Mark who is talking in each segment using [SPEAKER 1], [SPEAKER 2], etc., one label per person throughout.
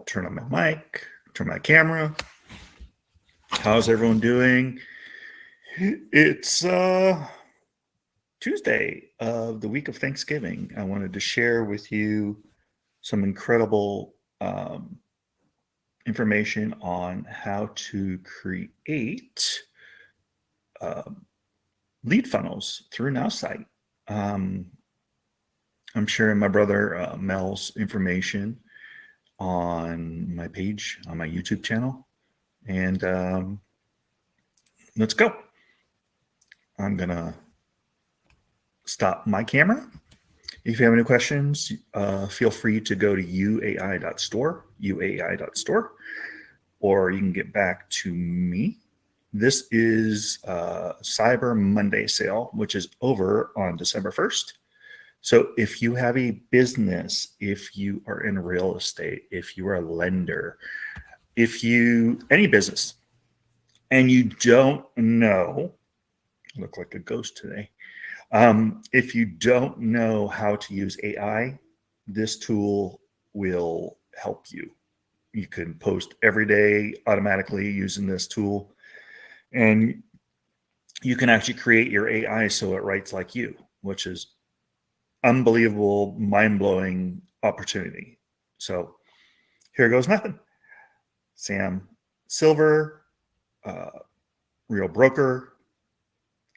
[SPEAKER 1] turn on my mic, turn my camera. How's everyone doing? It's Tuesday of the week of Thanksgiving. I wanted to share with you some incredible information on how to create lead funnels through Nowsite. I'm sharing my brother Mel's information on my page, on my YouTube channel. And let's go. I'm going to stop my camera. If you have any questions, feel free to go to uai.store, or you can get back to me. This is Cyber Monday sale, which is over on December 1st. So if you have a business, if you are in real estate, if you are a lender, any business, and you don't know, I look like a ghost today. If you don't know how to use AI, this tool will help you. You can post every day automatically using this tool, and you can actually create your AI so it writes like you, which is unbelievable, mind-blowing opportunity. So here goes nothing. Sam Silver, Real Broker,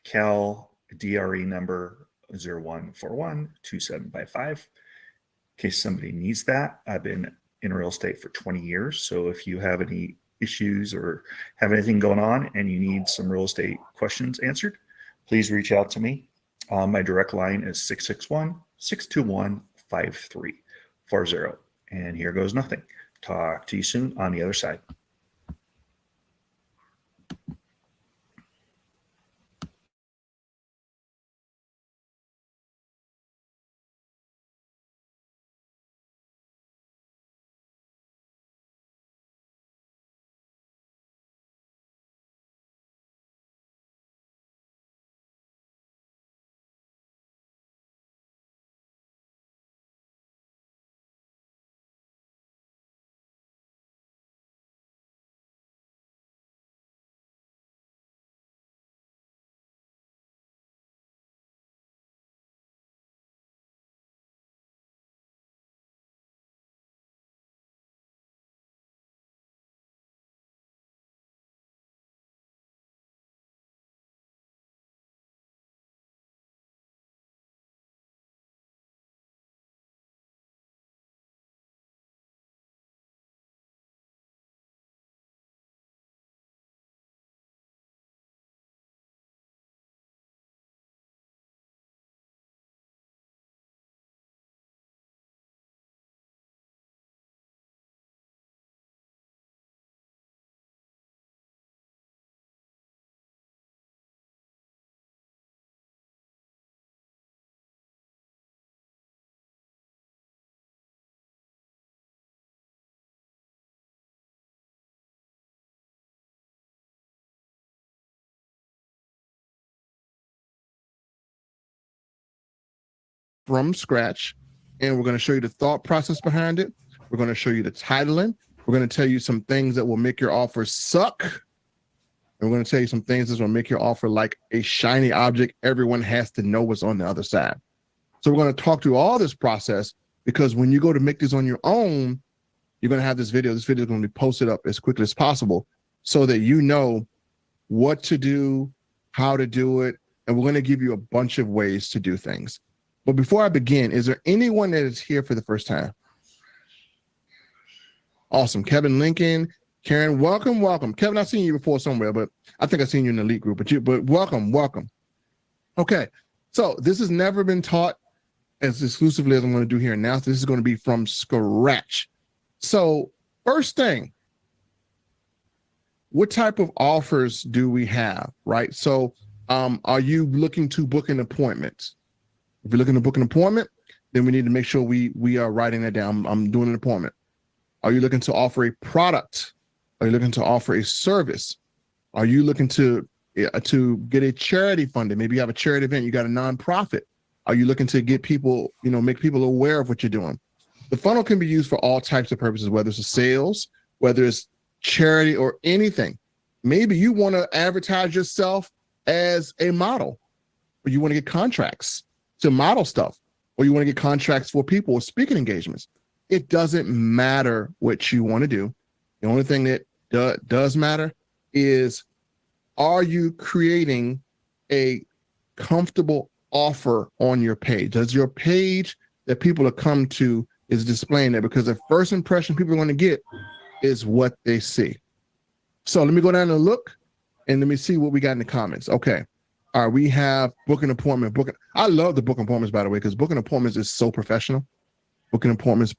[SPEAKER 1] Cal DRE number 01412755. In case somebody needs that. I've been in real estate for 20 years. So if you have any issues or have anything going on and you need some real estate questions answered, please reach out to me. My direct line is 661-621-5340. And here goes nothing. Talk to you soon on the other side.
[SPEAKER 2] From scratch, and we're going to show you the thought process behind it. We're going to show you the titling. We're going to tell you some things that will make your offer suck. And we're going to tell you some things that's going to make your offer like a shiny object. Everyone has to know what's on the other side. So we're going to talk through all this process, because when you go to make this on your own, you're going to have this video. This video is going to be posted up as quickly as possible so that you know what to do, how to do it, and we're going to give you a bunch of ways to do things. But before I begin, is there anyone that is here for the first time? Awesome. Kevin Lincoln, Karen, welcome, welcome. Kevin, I've seen you before somewhere, but I think I've seen you in the elite group, but welcome, welcome. Okay, so this has never been taught as exclusively as I'm going to do here now. So this is going to be from scratch. So first thing, what type of offers do we have, right? So are you looking to book an appointment? If you're looking to book an appointment, then we need to make sure we are writing that down. I'm doing an appointment. Are you looking to offer a product? Are you looking to offer a service? Are you looking to get a charity funded? Maybe you have a charity event, you got a nonprofit. Are you looking to get people, make people aware of what you're doing? The funnel can be used for all types of purposes, whether it's a sales, whether it's charity or anything. Maybe you want to advertise yourself as a model, or you want to get contracts to model stuff, or you want to get contracts for people or speaking engagements. It doesn't matter what you want to do. The only thing that does matter is, are you creating a comfortable offer on your page? Does your page that people are come to is displaying that? Because the first impression people are going to get is what they see. So let me go down and look, and let me see what we got in the comments. Okay. All right, we have booking appointment. I love the booking appointments, by the way, because booking appointments is so professional. Booking appointments.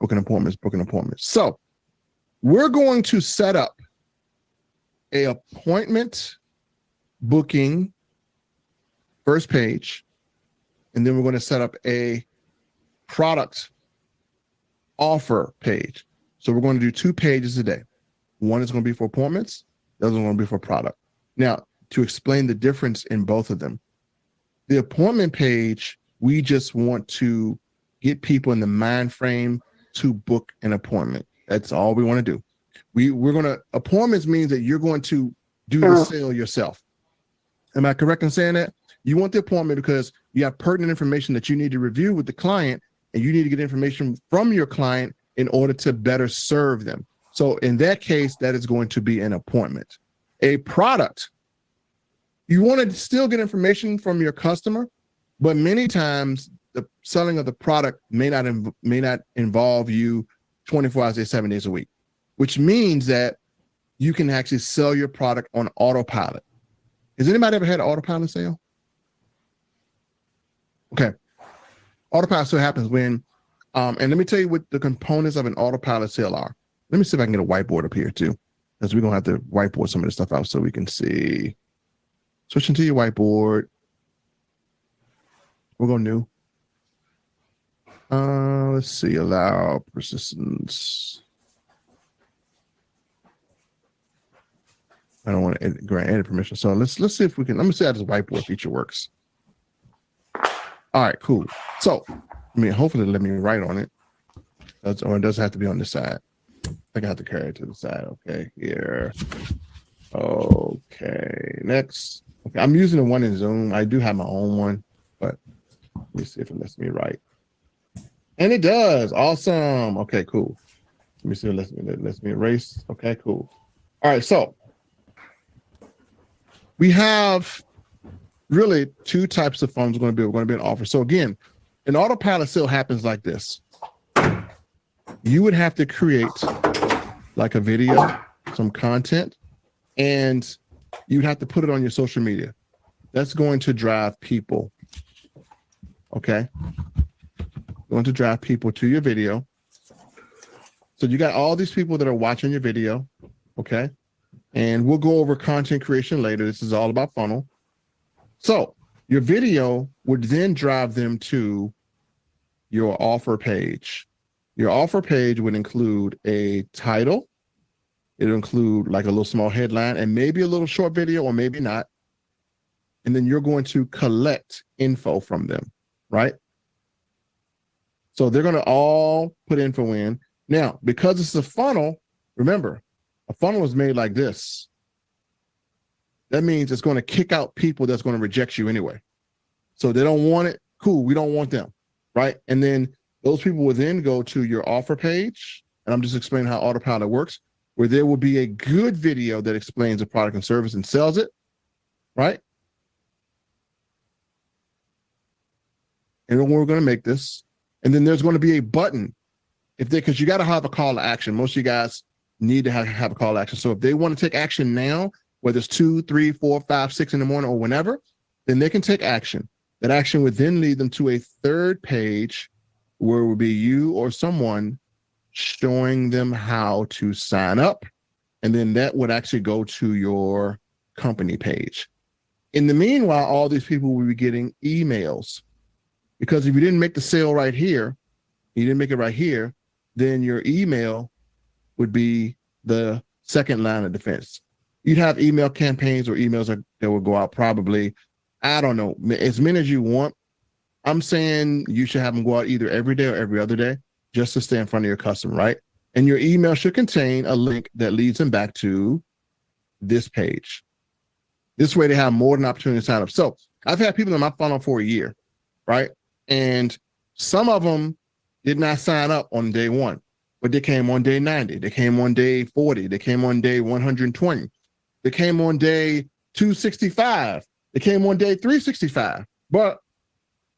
[SPEAKER 2] So we're going to set up a appointment booking first page, and then we're going to set up a product offer page. So we're going to do 2 pages a day. One is going to be for appointments. The other one is going to be for product. Now, to explain the difference in both of them, the appointment page, we just want to get people in the mind frame to book an appointment. That's all we want to do. Appointments means that you're going to do the sale yourself. Am I correct in saying that? You want the appointment because you have pertinent information that you need to review with the client, and you need to get information from your client in order to better serve them. So in that case, that is going to be an appointment. A product, you want to still get information from your customer, but many times the selling of the product may not involve you 24 hours a day, 7 days a week, which means that you can actually sell your product on autopilot. Has anybody ever had an autopilot sale? Okay. Autopilot sale happens when, and let me tell you what the components of an autopilot sale are. Let me see if I can get a whiteboard up here too, because we're going to have to whiteboard some of this stuff out so we can see. Switching to your whiteboard. We'll go new. Let's see, allow persistence. I don't want to grant edit permission. So let's see if we can, let me see how this whiteboard feature works. All right, cool. So, hopefully let me write on it. Or it doesn't have to be on this side. I think I have to carry it to the side. Okay, here. Okay, next. Okay, I'm using the one in Zoom. I do have my own one, but let me see if it lets me write. And it does. Awesome. Okay, cool. Let me see if it lets me erase. Okay, cool. All right, so we have really 2 types of funnels we're going to be. We're going to be an offer. So again, an autopilot sale happens like this. You would have to create like a video, some content, and you'd have to put it on your social media. That's going to drive people. Okay. Going to drive people to your video. So you got all these people that are watching your video. Okay. And we'll go over content creation later. This is all about funnel. So your video would then drive them to your offer page. Your offer page would include a title. It'll include like a little small headline and maybe a little short video or maybe not. And then you're going to collect info from them, right? So they're going to all put info in. Now, because it's a funnel, remember, a funnel is made like this. That means it's going to kick out people that's going to reject you anyway. So they don't want it. Cool. We don't want them, right? And then those people will then go to your offer page. And I'm just explaining how autopilot works, where there will be a good video that explains the product and service and sells it, right? And then we're going to make this. And then there's going to be a button because you got to have a call to action. Most of you guys need to have a call to action. So if they want to take action now, whether it's 2, 3, 4, 5, 6 in the morning or whenever, then they can take action. That action would then lead them to a third page where it would be you or someone showing them how to sign up. And then that would actually go to your company page. In the meanwhile, all these people will be getting emails, because if you didn't make the sale right here, you didn't make it right here, then your email would be the second line of defense. You'd have email campaigns or emails that will go out probably, I don't know, as many as you want. I'm saying you should have them go out either every day or every other day. just to stay in front of your customer, right? And your email should contain a link that leads them back to this page. This way they have more than an opportunity to sign up. So I've had people in my funnel for a year, right? And some of them did not sign up on day one, but they came on day 90. They came on day 40. They came on day 120. They came on day 265. They came on day 365. But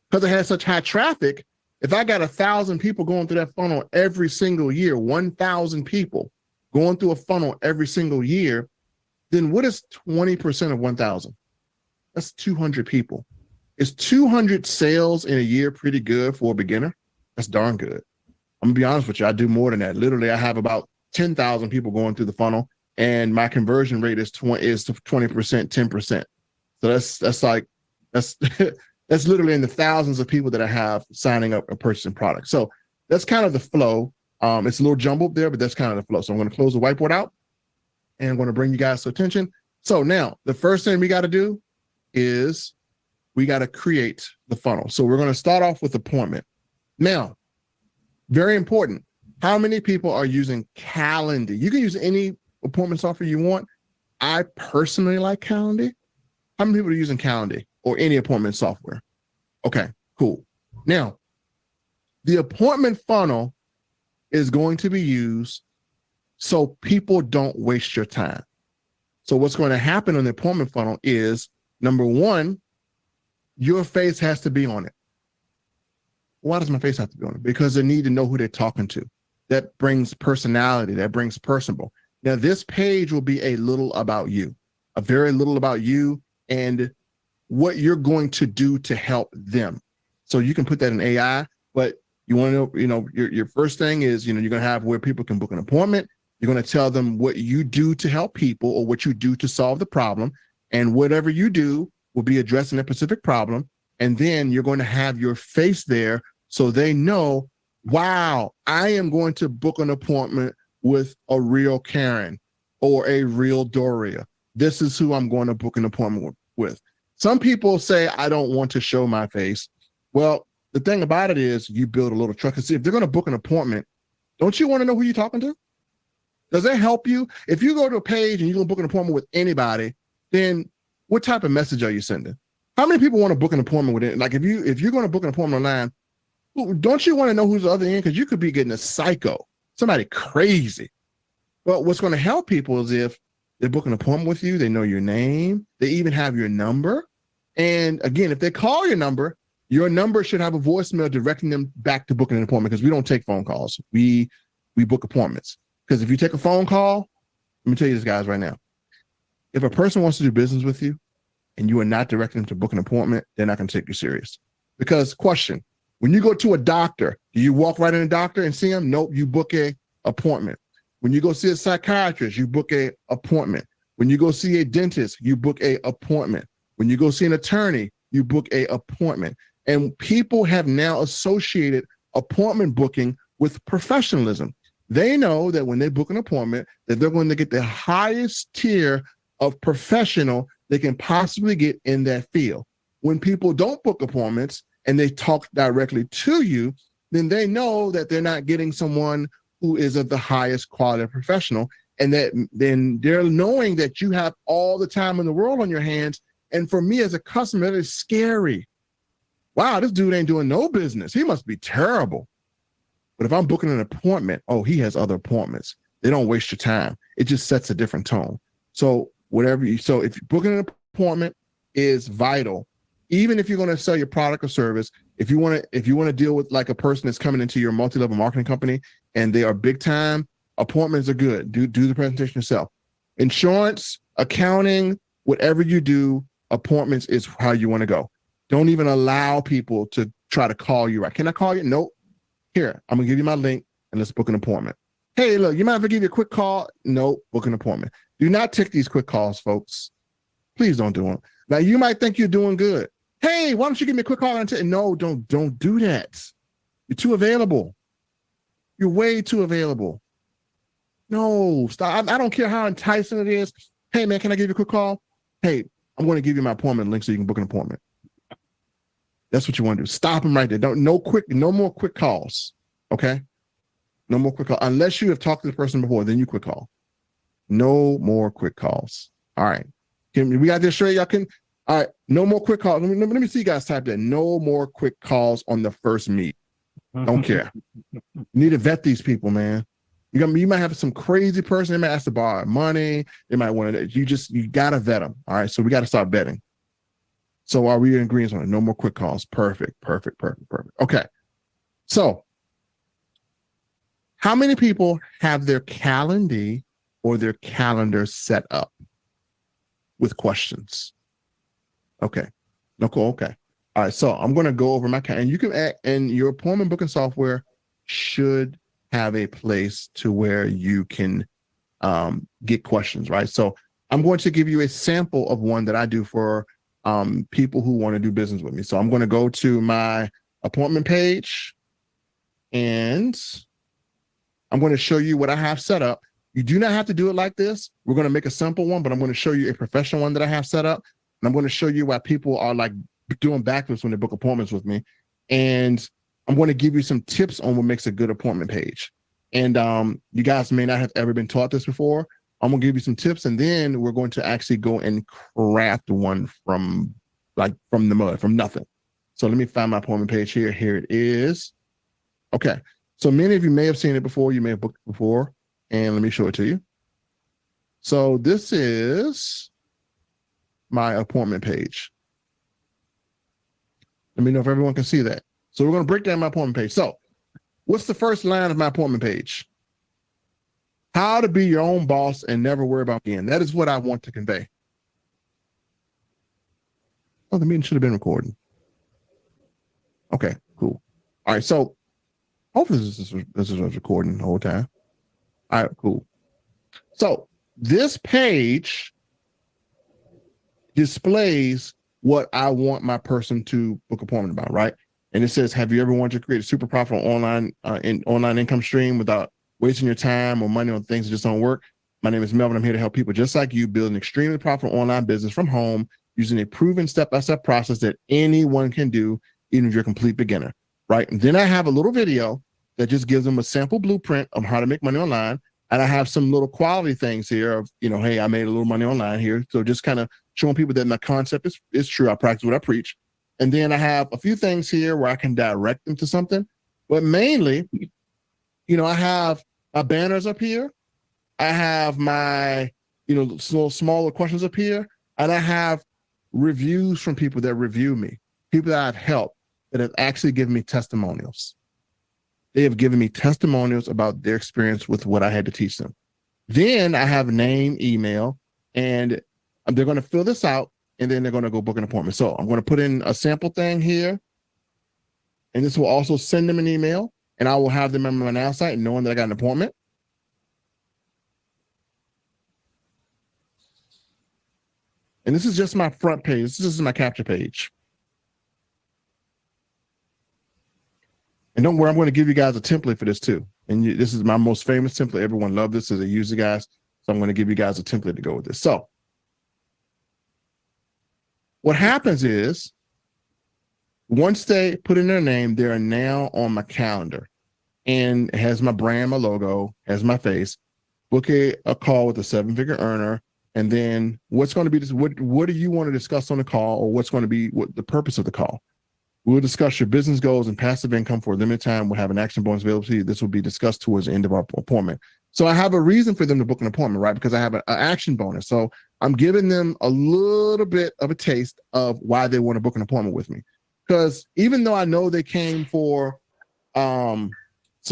[SPEAKER 2] because it had such high traffic, if I got 1,000 people going through that funnel every single year, 1,000 people going through a funnel every single year, then what is 20% of 1,000? That's 200 people. Is 200 sales in a year pretty good for a beginner? That's darn good. I'm gonna be honest with you. I do more than that. Literally, I have about 10,000 people going through the funnel, and my conversion rate is 20%, 10%. So that's that's literally in the thousands of people that I have signing up and purchasing products. So that's kind of the flow. It's a little jumbled there, but that's kind of the flow. So I'm going to close the whiteboard out, and I'm going to bring you guys to attention. So now the first thing we got to do is we got to create the funnel. So we're going to start off with appointment. Now, very important. How many people are using Calendly? You can use any appointment software you want. I personally like Calendly. How many people are using Calendly or any appointment software? Okay, cool. Now, the appointment funnel is going to be used so people don't waste your time. So what's going to happen on the appointment funnel is, number one, your face has to be on it. Why does my face have to be on it? Because they need to know who they're talking to. That brings personality, that brings personable. Now, this page will be a little about you, a very little about you and what you're going to do to help them. So you can put that in AI, but you want to know, your first thing is, you're going to have where people can book an appointment. You're going to tell them what you do to help people or what you do to solve the problem. And whatever you do will be addressing a specific problem. And then you're going to have your face there so they know, wow, I am going to book an appointment with a real Karen or a real Doria. This is who I'm going to book an appointment with. Some people say, I don't want to show my face. Well, the thing about it is you build a little trust. See, if they're going to book an appointment, don't you want to know who you're talking to? Does that help you? If you go to a page and you're going to book an appointment with anybody, then what type of message are you sending? How many people want to book an appointment with it? Like if you're going to book an appointment online, don't you want to know who's the other end? Because you could be getting a psycho, somebody crazy. But what's going to help people is if they book an appointment with you, they know your name, they even have your number. And again, if they call your number should have a voicemail directing them back to booking an appointment, because we don't take phone calls. We book appointments. Because if you take a phone call, let me tell you this, guys, right now. If a person wants to do business with you and you are not directing them to book an appointment, they're not going to take you serious. Because question, when you go to a doctor, do you walk right in a doctor and see him? Nope, you book a appointment. When you go see a psychiatrist, you book a appointment. When you go see a dentist, you book a appointment. When you go see an attorney, you book a appointment. And people have now associated appointment booking with professionalism. They know that when they book an appointment, that they're going to get the highest tier of professional they can possibly get in that field. When people don't book appointments and they talk directly to you, then they know that they're not getting someone who is of the highest quality of professional. And that then they're knowing that you have all the time in the world on your hands. And for me as a customer, that is scary. Wow, this dude ain't doing no business. He must be terrible. But if I'm booking an appointment, oh, he has other appointments. They don't waste your time. It just sets a different tone. So so if you're booking an appointment is vital. Even if you're going to sell your product or service, if you want to deal with like a person that's coming into your multi-level marketing company and they are big time, appointments are good. Do the presentation yourself. Insurance, accounting, whatever you do, appointments is how you want to go. Don't even allow people to try to call you. Right? Can I call you? Nope. Here, I'm gonna give you my link and let's book an appointment. Hey, look, you mind if I give you a quick call? Nope, book an appointment. Do not take these quick calls, folks. Please don't do them. Now you might think you're doing good. Hey, why don't you give me a quick call? No, don't do that. You're too available. You're way too available. No, stop. I don't care how enticing it is. Hey man, can I give you a quick call? Hey, I'm going to give you my appointment link so you can book an appointment. That's what you want to do. Stop them right there. No more quick calls. Okay. No more quick call. Unless you have talked to the person before, then you quick call. No more quick calls. All right. We got this straight? Y'all can. All right. No more quick calls. Let me see you guys type that. No more quick calls on the first meet. Don't care. You need to vet these people, man. You might have some crazy person. They might ask to borrow money. They might want to. You gotta vet them. All right. So we got to start vetting. So are we in agreement on it? No more quick calls? Perfect. Okay. So how many people have their Calendly or their calendar set up with questions? Okay. No, cool. Okay. All right. So I'm going to go over my calendar, and you can add, and your appointment booking software should have a place to where you can get questions, right? So I'm going to give you a sample of one that I do for people who want to do business with me. So I'm going to go to my appointment page, and I'm going to show you what I have set up. You do not have to do it like this. We're going to make a simple one, but I'm going to show you a professional one that I have set up. And I'm going to show you why people are like doing backflips when they book appointments with me. And I'm going to give you some tips on what makes a good appointment page. And you guys may not have ever been taught this before. I'm going to give you some tips, and then we're going to actually go and craft one from the mud, from nothing. So let me find my appointment page here. Here it is. Okay. So many of you may have seen it before. You may have booked it before. And let me show it to you. So this is my appointment page. Let me know if everyone can see that. So we're going to break down my appointment page. So what's the first line of my appointment page? How to be your own boss and never worry about again. That is what I want to convey. Oh, the meeting should have been recording. Okay, cool. All right, so hopefully this is recording the whole time. All right, cool. So this page displays what I want my person to book an appointment about, right? And it says, have you ever wanted to create a super profitable online income stream without wasting your time or money on things that just don't work? My name is Melvin. I'm here to help people just like you build an extremely profitable online business from home using a proven step-by-step process that anyone can do, even if you're a complete beginner, right? And then I have a little video that just gives them a sample blueprint of how to make money online. And I have some little quality things here of, hey, I made a little money online here. So just kind of showing people that my concept is true. I practice what I preach. And then I have a few things here where I can direct them to something. But mainly, I have my banners up here. I have my, smaller questions up here. And I have reviews from people that review me, people that I've helped that have actually given me testimonials. They have given me testimonials about their experience with what I had to teach them. Then I have name, email, and they're going to fill this out, and then they're going to go book an appointment. So I'm going to put in a sample thing here, and this will also send them an email, and I will have them on my Nowsite knowing that I got an appointment. And this is just my front page. This is my capture page. And don't worry, I'm going to give you guys a template for this too. And this is my most famous template. Everyone loves this as a user, guys. So I'm going to give you guys a template to go with this. So what happens is once they put in their name, they are now on my calendar. And it has my brand, my logo, has my face. Book a call with a 7-figure earner. And then what's going to be this? What do you want to discuss on the call, or what's going to be the purpose of the call? We'll discuss your business goals and passive income for a limited time. We'll have an action bonus available to you. This will be discussed towards the end of our appointment. So I have a reason for them to book an appointment, right? Because I have an action bonus. So I'm giving them a little bit of a taste of why they want to book an appointment with me. Because even though I know they came for some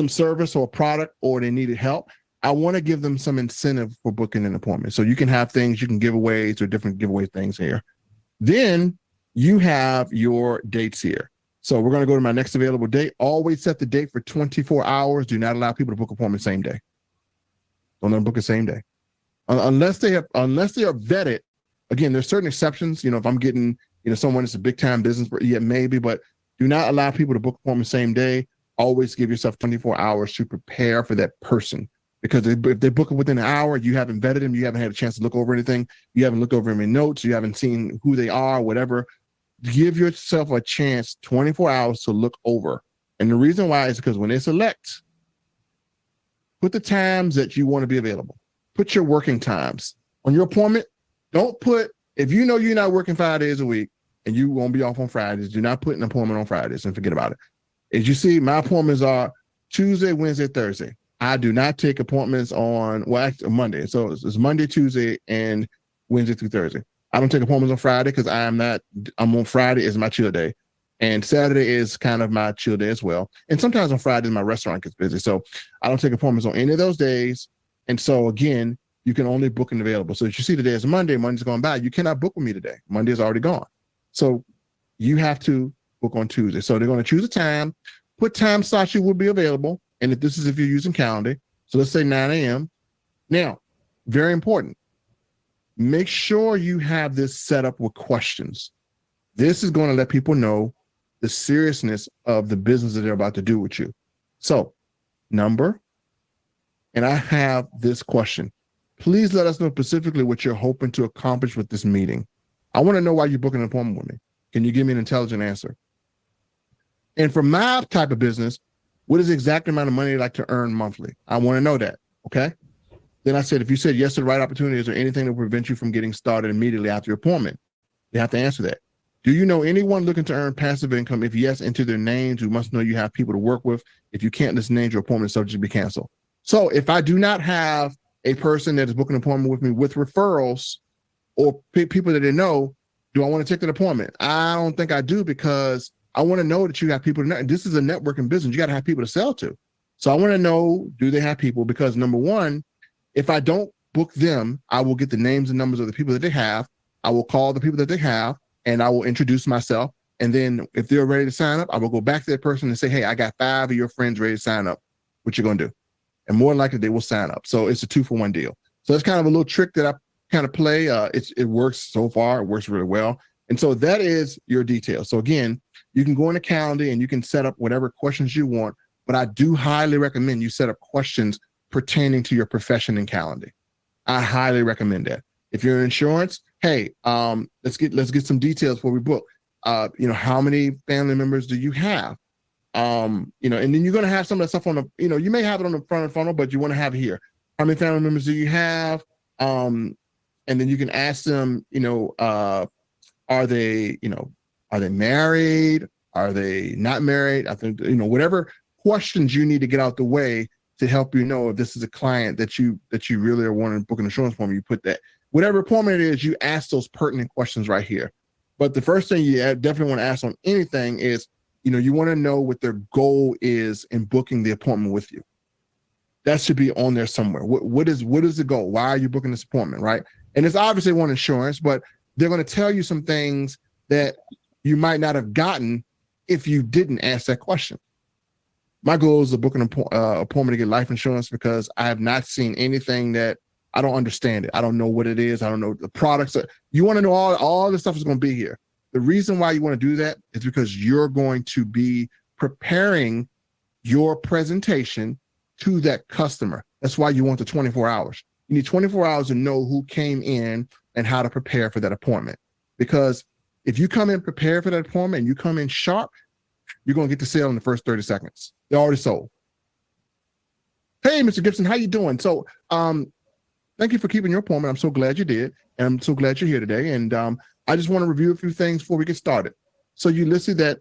[SPEAKER 2] service or product, or they needed help, I want to give them some incentive for booking an appointment. So you can have things, you can giveaways or different giveaway things here. Then you have your dates here. So we're going to go to my next available date. Always set the date for 24 hours. Do not allow people to book appointments same day. Don't let them book the same day. Unless they are vetted. Again, there's certain exceptions. If I'm getting, someone that's a big time business, yeah, maybe, but do not allow people to book appointments same day. Always give yourself 24 hours to prepare for that person. Because if they book it within an hour, you haven't vetted them, you haven't had a chance to look over anything, you haven't looked over any notes, you haven't seen who they are, whatever. Give yourself a chance, 24 hours to look over. And the reason why is because when they select, Put the times that you want to be available. Put your working times on your appointment. Don't put, if you know you're not working 5 days a week and you won't be off on Fridays, do not put an appointment on Fridays and forget about it. As you see, my appointments are Tuesday, Wednesday, Thursday. I do not take appointments on, well, actually Monday. So it's Monday, Tuesday, and Wednesday through Thursday. I don't take appointments on Friday because I'm on Friday is my chill day. And Saturday is kind of my chill day as well. And sometimes on Fridays, my restaurant gets busy. So I don't take appointments on any of those days. And so again, you can only book and available. So if you see today is Monday, Monday's going by, you cannot book with me today. Monday is already gone. So you have to book on Tuesday. So they're going to choose a time, put time slots you will be available. And if you're using Calendar, so let's say 9 a.m. Now, very important, make sure you have this set up with questions. This is going to let people know the seriousness of the business that they're about to do with you. So, number, and I have this question. Please let us know specifically what you're hoping to accomplish with this meeting. I want to know why you're booking an appointment with me. Can you give me an intelligent answer? And for my type of business, what is the exact amount of money you'd like to earn monthly? I want to know that, okay? Then I said, if you said yes to the right opportunity, is there anything that will prevent you from getting started immediately after your appointment? You have to answer that. Do you know anyone looking to earn passive income? If yes, enter their names. We must know you have people to work with. If you can't list names, your appointment is subject to be canceled. So if I do not have a person that is booking an appointment with me with referrals or people that they know, do I want to take that appointment? I don't think I do, because I want to know that you have people to know. This is a networking business. You got to have people to sell to. So I want to know, do they have people? Because number one, if I don't book them, I will get the names and numbers of the people that they have. I will call the people that they have, and I will introduce myself. And then if they're ready to sign up, I will go back to that person and say, hey, I got 5 of your friends ready to sign up. What you going to do? And more than likely they will sign up. So it's a 2-for-1 deal. So it's kind of a little trick that I kind of play. It works so far. It works really well. And so that is your details. So again, you can go in the calendar and you can set up whatever questions you want, but I do highly recommend you set up questions pertaining to your profession in Calendar. I highly recommend that. If you're in insurance, hey, let's get some details before we book. How many family members do you have? And then you're going to have some of that stuff on the, you may have it on the front of the funnel, but you want to have it here. How many family members do you have? And then you can ask them, are they married? Are they not married? I think, whatever questions you need to get out the way to help you know if this is a client that you really are wanting to book an insurance for, you put that. Whatever appointment it is, you ask those pertinent questions right here. But the first thing you definitely want to ask on anything is, you want to know what their goal is in booking the appointment with you. That should be on there somewhere. What is the goal? Why are you booking this appointment, right? And it's obviously one insurance, but they're going to tell you some things that you might not have gotten if you didn't ask that question. My goal is to book an appointment to get life insurance because I have not seen anything that I don't understand it. I don't know what it is. I don't know the products. You want to know all the stuff is going to be here. The reason why you want to do that is because you're going to be preparing your presentation to that customer. That's why you want the 24 hours. You need 24 hours to know who came in and how to prepare for that appointment. Because if you come in prepared for that appointment and you come in sharp, you're going to get the sale in the first 30 seconds. They're already sold. Hey, Mr. Gibson, how you doing? So thank you for keeping your appointment. I'm so glad you did. And I'm so glad you're here today. And I just want to review a few things before we get started. So you listed that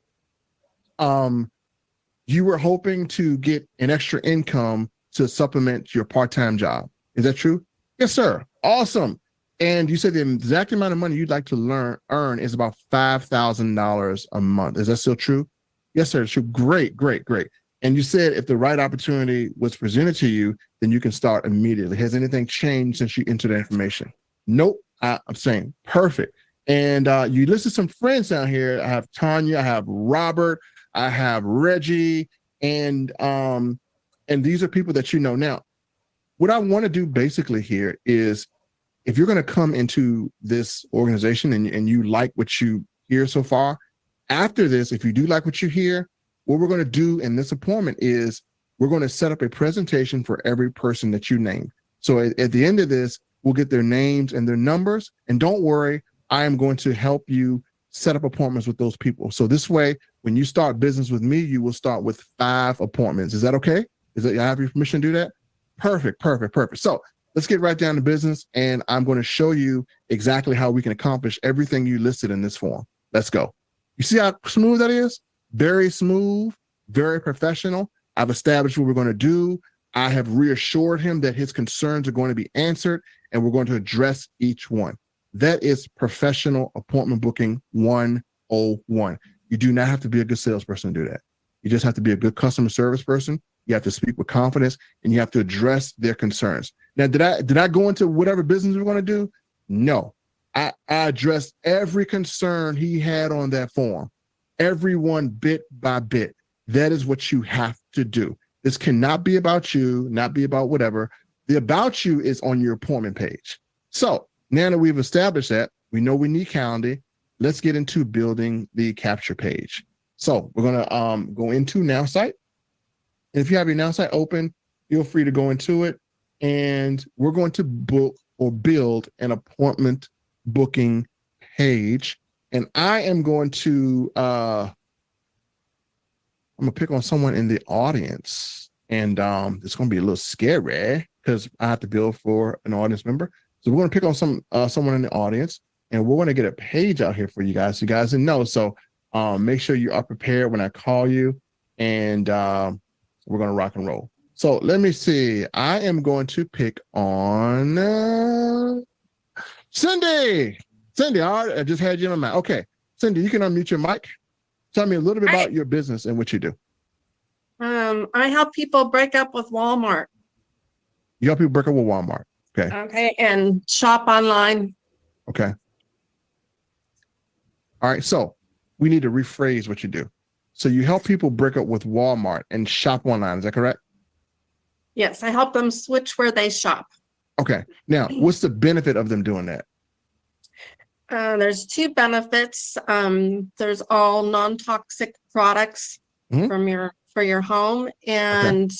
[SPEAKER 2] you were hoping to get an extra income to supplement your part-time job. Is that true? Yes, sir. Awesome. And you said the exact amount of money you'd like to earn is about $5,000 a month. Is that still true? Yes, sir. It's true. Great. And you said if the right opportunity was presented to you, then you can start immediately. Has anything changed since you entered the information? Nope. I'm saying perfect. And you listed some friends down here. I have Tanya, I have Robert, I have Reggie, and these are people that you know. Now, what I want to do basically here is, if you're going to come into this organization and you like what you hear so far, after this, if you do like what you hear, what we're going to do in this appointment is we're going to set up a presentation for every person that you name. So at the end of this, we'll get their names and their numbers. And don't worry, I am going to help you set up appointments with those people. So this way, when you start business with me, you will start with 5 appointments. Is that okay? I have your permission to do that? Perfect. So let's get right down to business, and I'm going to show you exactly how we can accomplish everything you listed in this form. Let's go. You see how smooth that is? Very smooth, very professional. I've established what we're going to do. I have reassured him that his concerns are going to be answered, and we're going to address each one. That is professional appointment booking 101. You do not have to be a good salesperson to do that. You just have to be a good customer service person. You have to speak with confidence, and you have to address their concerns. Now, did I go into whatever business we're going to do? No. I addressed every concern he had on that form, everyone bit by bit. That is what you have to do. This cannot be about you, not be about whatever. The about you is on your appointment page. So now that we've established that, we know we need calendar. Let's get into building the capture page. So we're going to go into Nowsite. If you have your Nowsite open, feel free to go into it. And we're going to book or build an appointment booking page. And I am going to, I'm going to pick on someone in the audience. And it's going to be a little scary because I have to build for an audience member. So we're going to pick on someone in the audience, and we're going to get a page out here for you guys. You guys didn't know. So make sure you are prepared when I call you, and we're going to rock and roll. So let me see. I am going to pick on Cindy. Cindy, all right, I just had you in my mind. Okay, Cindy, you can unmute your mic. Tell me a little bit about your business and what you do.
[SPEAKER 3] I help people break up with Walmart.
[SPEAKER 2] You help people break up with Walmart. Okay.
[SPEAKER 3] Okay, and shop online.
[SPEAKER 2] Okay. All right, so we need to rephrase what you do. So you help people break up with Walmart and shop online. Is that correct?
[SPEAKER 3] Yes, I help them switch where they shop.
[SPEAKER 2] Okay. Now, what's the benefit of them doing that?
[SPEAKER 3] There's two benefits. There's all non-toxic products for your home, and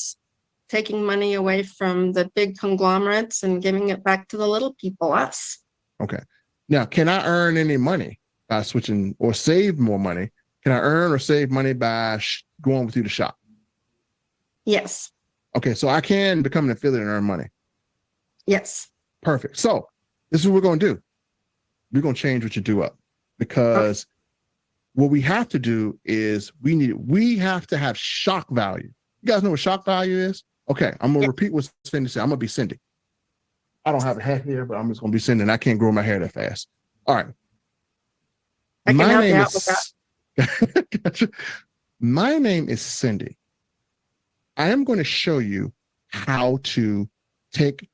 [SPEAKER 3] taking money away from the big conglomerates and giving it back to the little people, us.
[SPEAKER 2] Okay. Now, can I earn any money by switching or save more money? Can I earn or save money by going with you to shop?
[SPEAKER 3] Yes.
[SPEAKER 2] Okay, so I can become an affiliate and earn money.
[SPEAKER 3] Yes.
[SPEAKER 2] Perfect. So this is what we're going to do. We're going to change what you do up, because what we have to do is we have to have shock value. You guys know what shock value is? Okay, I'm going to repeat what Cindy said. I'm going to be Cindy. I don't have a hat here, but I'm just going to be Cindy, and I can't grow my hair that fast. All right.
[SPEAKER 3] I can help you out with that.
[SPEAKER 2] Gotcha. My name is Cindy. I am going to show you how to take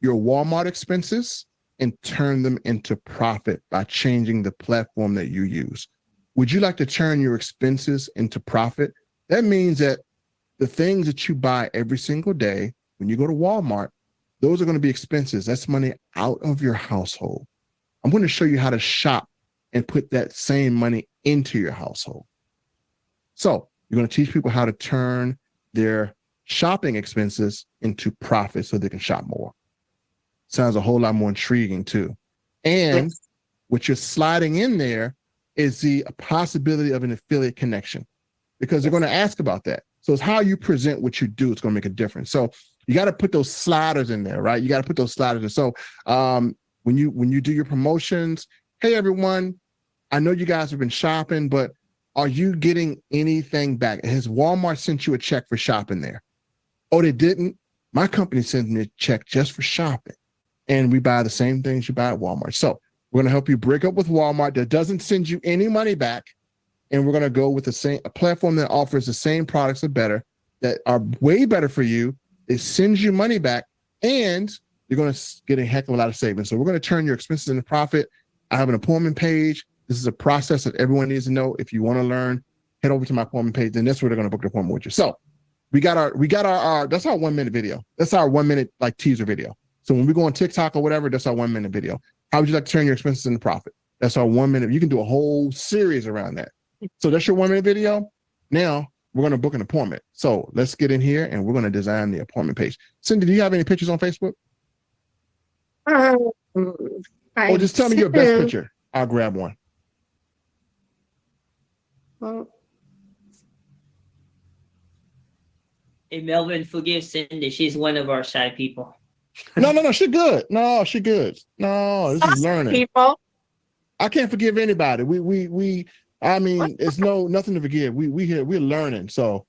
[SPEAKER 2] your Walmart expenses and turn them into profit by changing the platform that you use. Would you like to turn your expenses into profit? That means that the things that you buy every single day, when you go to Walmart, those are going to be expenses. That's money out of your household. I'm going to show you how to shop and put that same money into your household. So you're going to teach people how to turn their shopping expenses into profit so they can shop more. Sounds a whole lot more intriguing too. And what you're sliding in there is the possibility of an affiliate connection, because they're going to ask about that. So it's how you present what you do. It's going to make a difference. So you got to put those sliders in there, right? You got to put those sliders in. So when you do your promotions, hey, everyone, I know you guys have been shopping, but are you getting anything back? Has Walmart sent you a check for shopping there? Oh, they didn't? My company sent me a check just for shopping. And we buy the same things you buy at Walmart. So we're going to help you break up with Walmart that doesn't send you any money back. And we're going to go with a platform that offers the same products or better, that are way better for you. It sends you money back, and you're going to get a heck of a lot of savings. So we're going to turn your expenses into profit. I have an appointment page. This is a process that everyone needs to know. If you want to learn, head over to my appointment page. Then that's where they're going to book the appointment with you. So we got our that's our 1 minute video. That's our 1 minute like teaser video. So when we go on TikTok or whatever, that's our 1 minute video. How would you like to turn your expenses into profit? That's our 1 minute. You can do a whole series around that. So that's your 1 minute video. Now we're going to book an appointment. So let's get in here and we're going to design the appointment page. Cindy, do you have any pictures on Facebook? Or just tell me your best picture. I'll grab one.
[SPEAKER 3] Well,
[SPEAKER 4] Hey, Melvin, forgive Cindy. She's one of our shy people.
[SPEAKER 2] No, she good. No, she good. No, this is learning.
[SPEAKER 3] People.
[SPEAKER 2] I can't forgive anybody. I mean, it's nothing to forgive. We're learning. So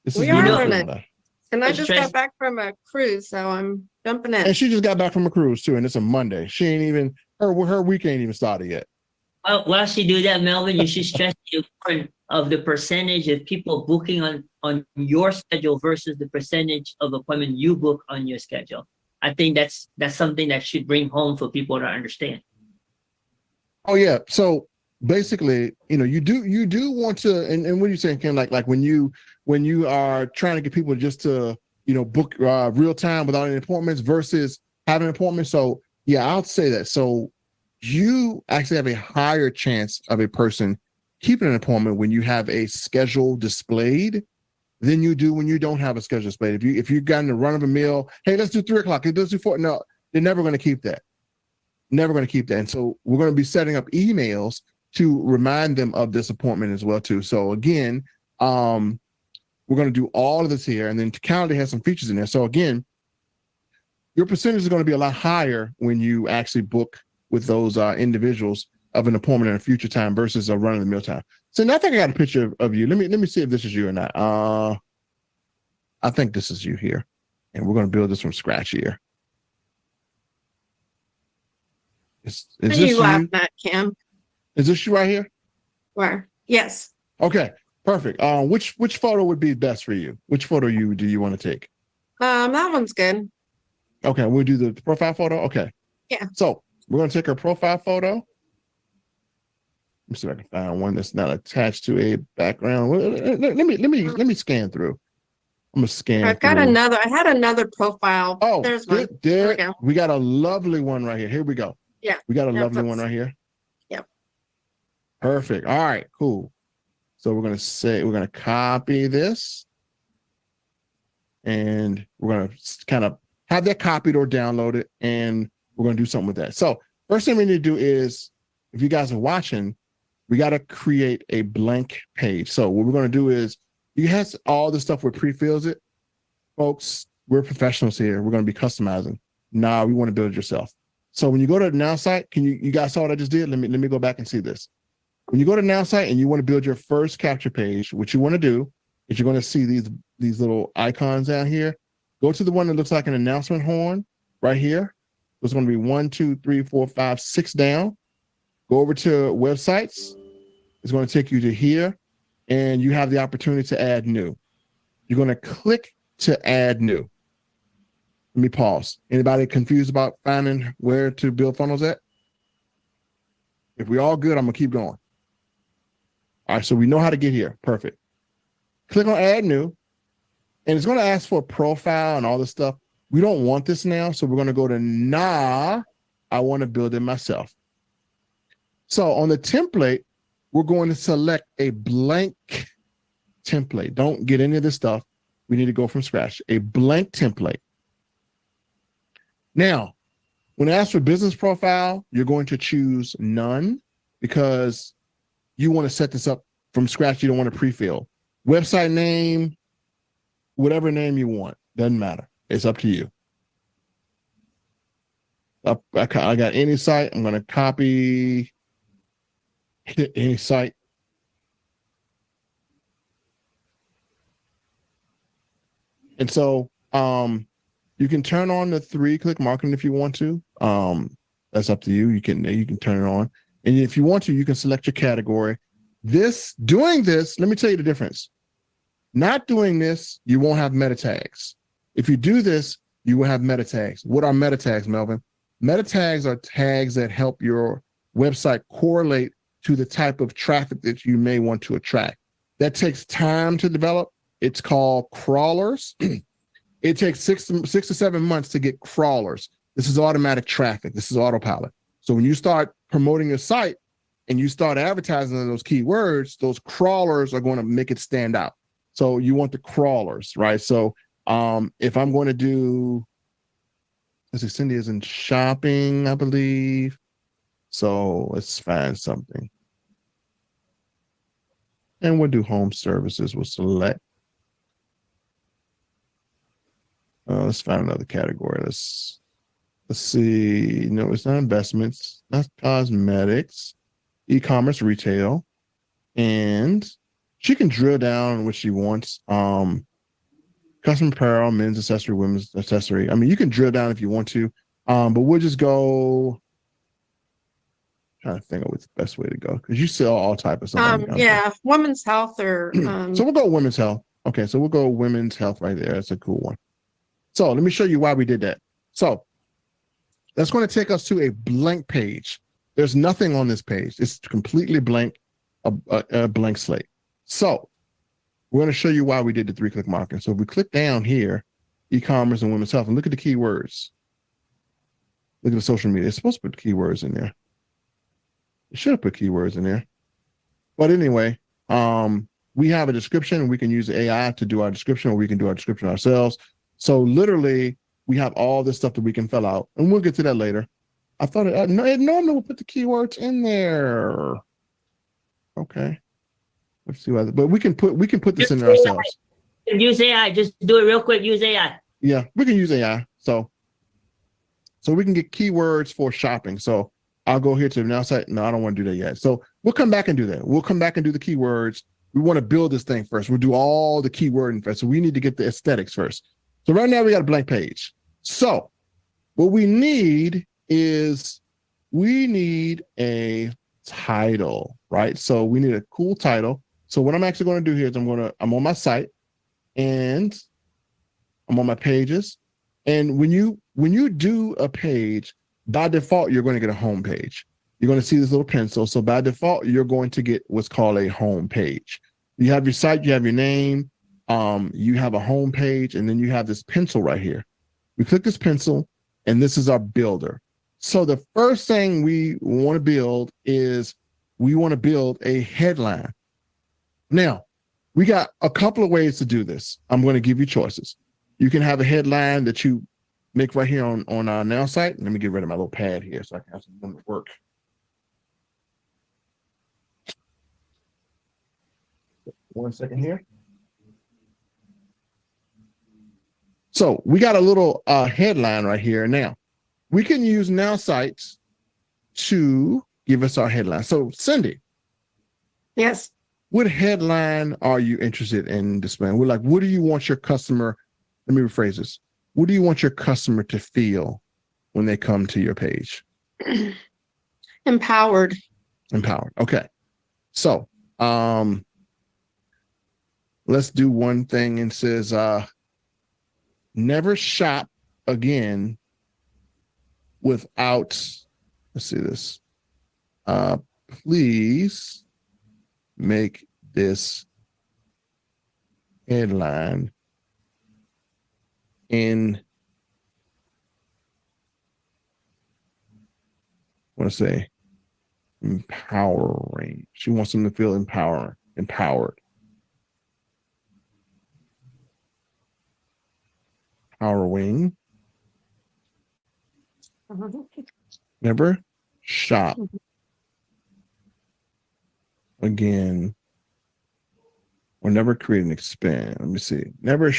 [SPEAKER 2] this
[SPEAKER 3] We
[SPEAKER 2] is
[SPEAKER 3] are
[SPEAKER 2] new for
[SPEAKER 3] learning.
[SPEAKER 2] everybody.
[SPEAKER 3] And I
[SPEAKER 4] It's
[SPEAKER 3] just
[SPEAKER 4] Tracy.
[SPEAKER 3] got back from a cruise, so I'm jumping in.
[SPEAKER 2] And she just got back from a cruise too, and it's a Monday. She ain't even her week ain't even started yet.
[SPEAKER 4] Well, while she do that, Melvin, you should stress the importance of the percentage of people booking on your schedule versus the percentage of appointment you book on your schedule. I think that's something that should bring home for people to understand.
[SPEAKER 2] Oh yeah. So basically, you do want to, and what are you saying, Ken? Like when you are trying to get people just to book real time without any appointments versus having an appointment. So yeah, I'll say that. So you actually have a higher chance of a person keeping an appointment when you have a schedule displayed than you do when you don't have a schedule displayed. If you've gotten a run of a mill, hey, let's do 3 o'clock, let's do 4. No, they're never going to keep that. Never going to keep that. And so we're going to be setting up emails to remind them of this appointment as well too. So again, we're going to do all of this here, and then Calendar has some features in there. So again, your percentage is going to be a lot higher when you actually book with those individuals of an appointment in a future time versus a run of the mill time. So now I think I got a picture of you. Let me see if this is you or not. I think this is you here, and we're going to build this from scratch here. Is this
[SPEAKER 3] you laughing at, Cam?
[SPEAKER 2] Is this you right here?
[SPEAKER 3] Where? Yes.
[SPEAKER 2] Okay, perfect. Which photo would be best for you? Which photo do you want to take?
[SPEAKER 3] That one's good.
[SPEAKER 2] Okay, we'll do the profile photo. Okay.
[SPEAKER 3] Yeah.
[SPEAKER 2] So we're going to take our profile photo. Let me see if I can find one that's not attached to a background. Let me scan through. I'm gonna scan.
[SPEAKER 3] I've got another. I had another profile.
[SPEAKER 2] Oh,
[SPEAKER 3] there's one. There we go.
[SPEAKER 2] We got a lovely one right here. Here we go.
[SPEAKER 3] Yeah.
[SPEAKER 2] We got a lovely one right here.
[SPEAKER 3] Yep.
[SPEAKER 2] Perfect. All right, cool. So we're gonna copy this, and we're gonna kind of have that copied or downloaded, and we're gonna do something with that. So first thing we need to do is, if you guys are watching, we got to create a blank page. So what we're going to do is, you have all the stuff where pre-fills it. Folks, we're professionals here. We're going to be customizing. Nah, we want to build it yourself. So when you go to Nowsite, you guys saw what I just did? Let me go back and see this. When you go to Nowsite and you want to build your first capture page, what you want to do is you're going to see these little icons down here. Go to the one that looks like an announcement horn right here. There's going to be 1, 2, 3, 4, 5, 6 down. Go over to websites. It's going to take you to here, and you have the opportunity to add new. You're going to click to add new. Let me pause. Anybody confused about finding where to build funnels at? If we're all good, I'm going to keep going. All right, so we know how to get here. Perfect. Click on add new, and it's going to ask for a profile and all this stuff. We don't want this now, so we're going to go to I want to build it myself. So on the template, we're going to select a blank template. Don't get any of this stuff. We need to go from scratch. A blank template. Now, when it asks for business profile, you're going to choose none because you want to set this up from scratch. You don't want to pre-fill. Website name, whatever name you want. Doesn't matter. It's up to you. I got any site. I'm going to copy any site. And so you can turn on the 3-click marketing if you want to. That's up to you. You can turn it on. And if you want to, you can select your category. Doing this, let me tell you the difference. Not doing this, you won't have meta tags. If you do this, you will have meta tags. What are meta tags, Melvin? Meta tags are tags that help your website correlate to the type of traffic that you may want to attract. That takes time to develop. It's called crawlers. It takes 6 to 7 months to get crawlers. This is automatic traffic. This is autopilot. So when you start promoting your site and you start advertising those keywords, those crawlers are going to make it stand out. So you want the crawlers, right? So if I'm going to do, let's see, Cindy is in shopping, I believe. So let's find something. And we'll do home services. We'll select. Let's find another category. Let's see. No, it's not investments. That's cosmetics, e-commerce, retail, and she can drill down on what she wants. Custom apparel, men's accessory, women's accessory. I mean, you can drill down if you want to, but we'll just go. Trying to think of what's the best way to go because you sell all type of stuff.
[SPEAKER 3] Yeah, women's health or
[SPEAKER 2] so we'll go women's health. Okay, so we'll go women's health right there. That's a cool one. So let me show you why we did that. So that's going to take us to a blank page. There's nothing on this page. It's completely blank, a blank slate. So we're going to show you why we did the 3-click marketing. So if we click down here, e-commerce and women's health, and look at the keywords. Look at the social media. It's supposed to put keywords in there. It should have put keywords in there. But anyway, we have a description and we can use the AI to do our description, or we can do our description ourselves. So literally we have all this stuff that we can fill out, and we'll get to that later. I thought it normally will put the keywords in there. Okay. Let's see why, but we can put this in there ourselves.
[SPEAKER 4] Use AI. Just do it real quick. Use AI.
[SPEAKER 2] Yeah, we can use AI. So we can get keywords for shopping. So I'll go here to the Nowsite. No, I don't want to do that yet. So we'll come back and do that. We'll come back and do the keywords. We want to build this thing first. We'll do all the keywording first. So we need to get the aesthetics first. So right now we got a blank page. So what we need is a title, right? So we need a cool title. So what I'm actually going to do here is I'm on my site and I'm on my pages. And when you do a page, by default, you're going to get a home page. You're going to see this little pencil. So by default, you're going to get what's called a home page. You have your site, you have your name, you have a home page, and then you have this pencil right here. We click this pencil, and this is our builder. So the first thing we want to build is we want to build a headline. Now, we got a couple of ways to do this. I'm going to give you choices. You can have a headline that you make right here on our Nowsite. Let me get rid of my little pad here so I can have some work. One second here. So we got a little headline right here. Now, we can use Nowsite to give us our headline. So Cindy.
[SPEAKER 3] Yes.
[SPEAKER 2] What headline are you interested in displaying? We're like, what do you want your customer, let me rephrase this. What do you want your customer to feel when they come to your page?
[SPEAKER 3] Empowered.
[SPEAKER 2] Empowered. Okay. So let's do one thing and says, never shop again without, let's see this. Please make this headline in, I want to say empowering. She wants them to feel empowered. Empowering. Never shop again, or never create an expand. Let me see. Never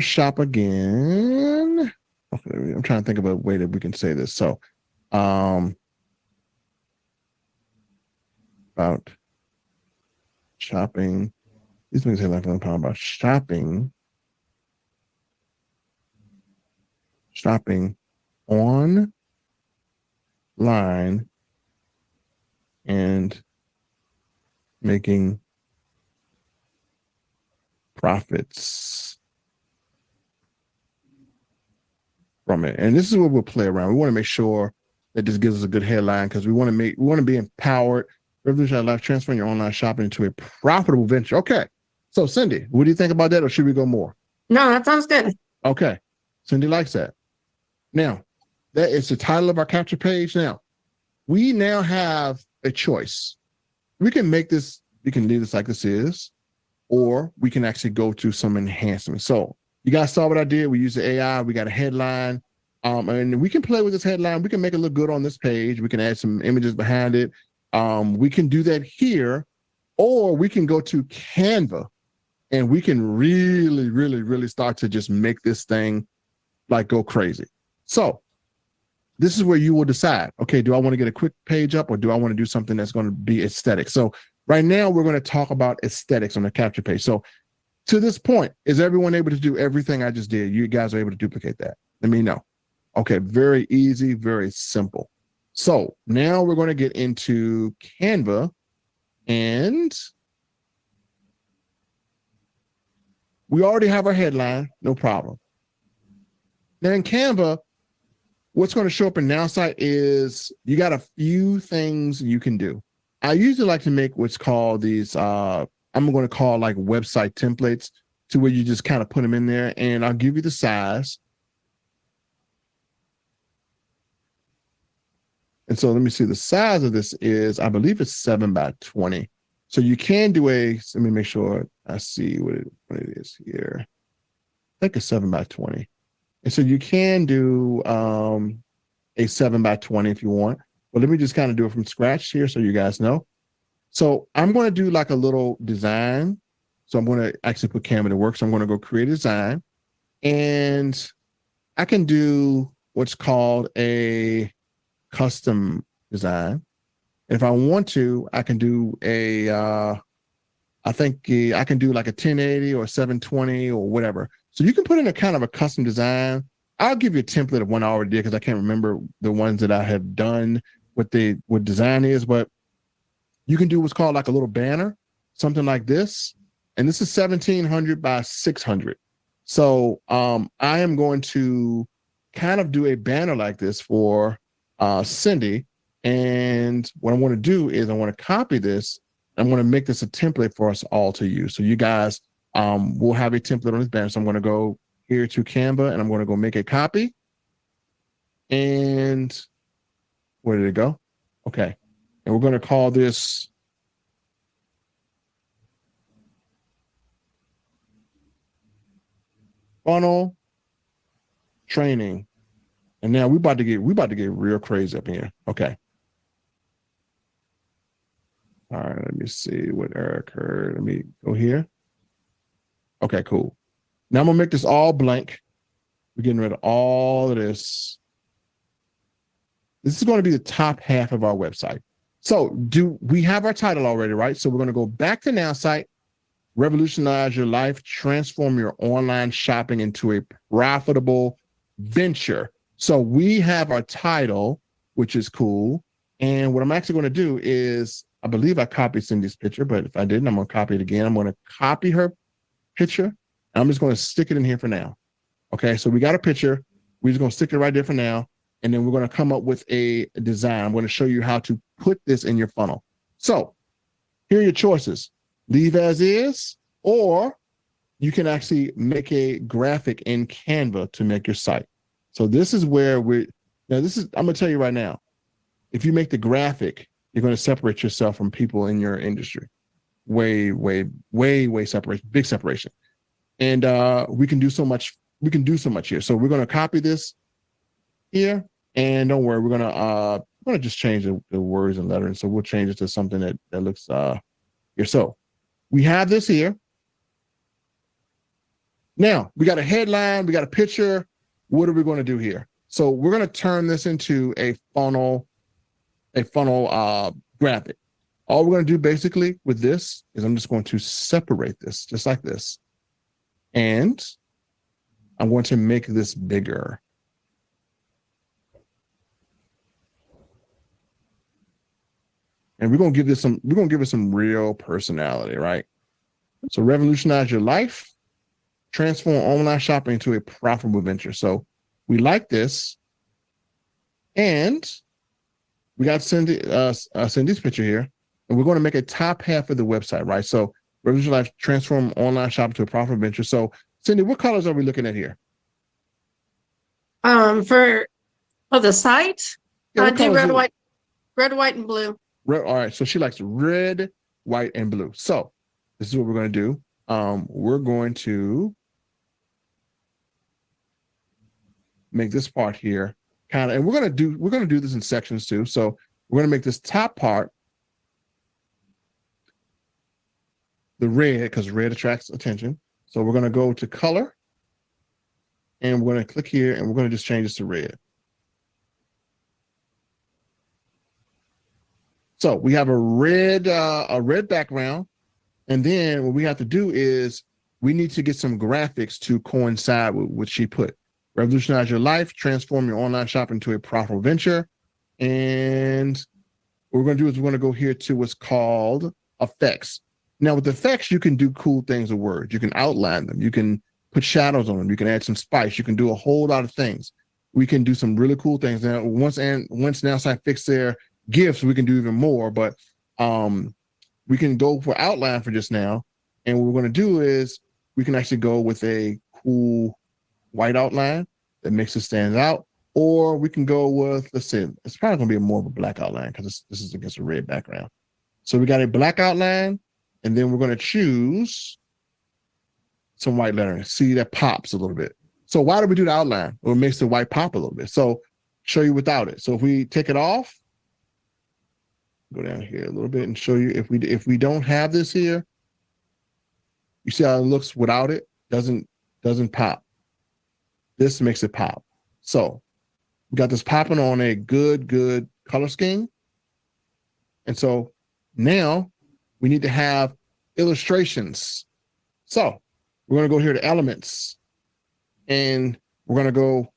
[SPEAKER 2] shop again. Okay, I'm trying to think of a way that we can say this. So, about shopping. These things say like about shopping online and making profits from it. And this is what we'll play around. We want to make sure that this gives us a good headline because we want to be empowered. Revolutionize life, transferring your online shopping into a profitable venture. Okay. So Cindy, what do you think about that, or should we go more?
[SPEAKER 3] No, that sounds good.
[SPEAKER 2] Okay. Cindy likes that. Now, that is the title of our capture page. Now, we now have a choice. We can make this, we can leave this like this is, or we can actually go to some enhancements. So you guys saw what I did. We used the AI. We got a headline. And we can play with this headline. We can make it look good on this page. We can add some images behind it. We can do that here, or we can go to Canva And we can really, really, really start to just make this thing like go crazy. So this is where you will decide, okay, do I want to get a quick page up or do I want to do something that's going to be aesthetic? So right now we're going to talk about aesthetics on the capture page. So to this point, is everyone able to do everything I just did? You guys are able to duplicate that? Let me know. Okay, very easy, very simple. So now we're going to get into Canva, and we already have our headline, no problem. Now in Canva, what's going to show up in Nowsite is you got a few things you can do. I usually like to make what's called these, I'm going to call like website templates, to where you just kind of put them in there, and I'll give you the size. And so let me see, the size of this is, I believe it's 7 by 20. So you can do let me make sure I see what it is here. I think it's 7 by 20. And so you can do a 7 by 20 if you want. But let me just kind of do it from scratch here so you guys know. So I'm going to do like a little design. So I'm going to actually put Canva to work. So I'm going to go create a design. And I can do what's called a custom design. If I want to, I can do I think I can do like a 1080 or 720 or whatever. So you can put in a kind of a custom design. I'll give you a template of one I already did because I can't remember the ones that I have done, what design is, but you can do what's called like a little banner, something like this. And this is 1700 by 600. So I am going to kind of do a banner like this for Cindy. And what I want to do is I want to copy this. I'm going to make this a template for us all to use. So you guys will have a template on this banner. So I'm going to go here to Canva and I'm going to go make a copy. And where did it go? Okay. And we're going to call this funnel training. And now we about to get real crazy up in here. Okay. All right, let me see what error occurred. Let me go here. Okay, cool. Now I'm gonna make this all blank. We're getting rid of all of this. This is going to be the top half of our website. So do we have our title already, right? So we're going to go back to Nowsite, revolutionize your life, transform your online shopping into a profitable venture. So we have our title, which is cool. And what I'm actually going to do is, I believe I copied Cindy's picture, but if I didn't, I'm going to copy it again. I'm going to copy her picture. And I'm just going to stick it in here for now. Okay, so we got a picture. We're just going to stick it right there for now. And then we're going to come up with a design. I'm going to show you how to put this in your funnel. So here are your choices. Leave as is, or you can actually make a graphic in Canva to make your site. So this is where I'm going to tell you right now, if you make the graphic, you're going to separate yourself from people in your industry. Way separation, big separation. And we can do so much here. So we're going to copy this here. And don't worry, we're gonna just change the words and letters. So we'll change it to something that looks here. So we have this here. Now we got a headline, we got a picture. What are we going to do here? So we're going to turn this into a funnel graphic. All we're going to do basically with this is I'm just going to separate this just like this. And I'm going to make this bigger. And we're going to give it some real personality, right? So revolutionize your life, transform online shopping into a profitable venture. So we like this. And we got Cindy's picture here. And we're going to make a top half of the website, right? So revolutionize life, transform online shopping to a profitable venture. So Cindy, what colors are we looking at here?
[SPEAKER 3] For the site,
[SPEAKER 2] Yeah,
[SPEAKER 3] do red, white, and blue.
[SPEAKER 2] Red, all right, so she likes red, white, and blue. So this is what we're going to do. We're going to make this part here kind of, and we're going to do this in sections too. So we're going to make this top part the red because red attracts attention. So we're going to go to color and we're going to click here and we're going to just change this to red. So we have a red background. And then what we have to do is we need to get some graphics to coincide with what she put. Revolutionize your life, transform your online shopping into a profitable venture. And what we're going to do is we're going to go here to what's called effects. Now with effects, you can do cool things with words. You can outline them. You can put shadows on them. You can add some spice. You can do a whole lot of things. We can do some really cool things. Now, once Nowsite fix their gifts, we can do even more, but we can go for outline for just now. And what we're going to do is we can actually go with a cool white outline that makes it stand out, or we can go with, let's say, it's probably going to be more of a black outline because this is against a red background. So we got a black outline, and then we're going to choose some white lettering. See, that pops a little bit. So why do we do the outline? Well, it makes the white pop a little bit. So show you without it. So if we take it off, go down here a little bit and show you if we don't have this here, you see how it looks without it? Doesn't pop. This makes it pop. So we got this popping on a good color scheme. And so now we need to have illustrations. So we're going to go here to elements and we're going to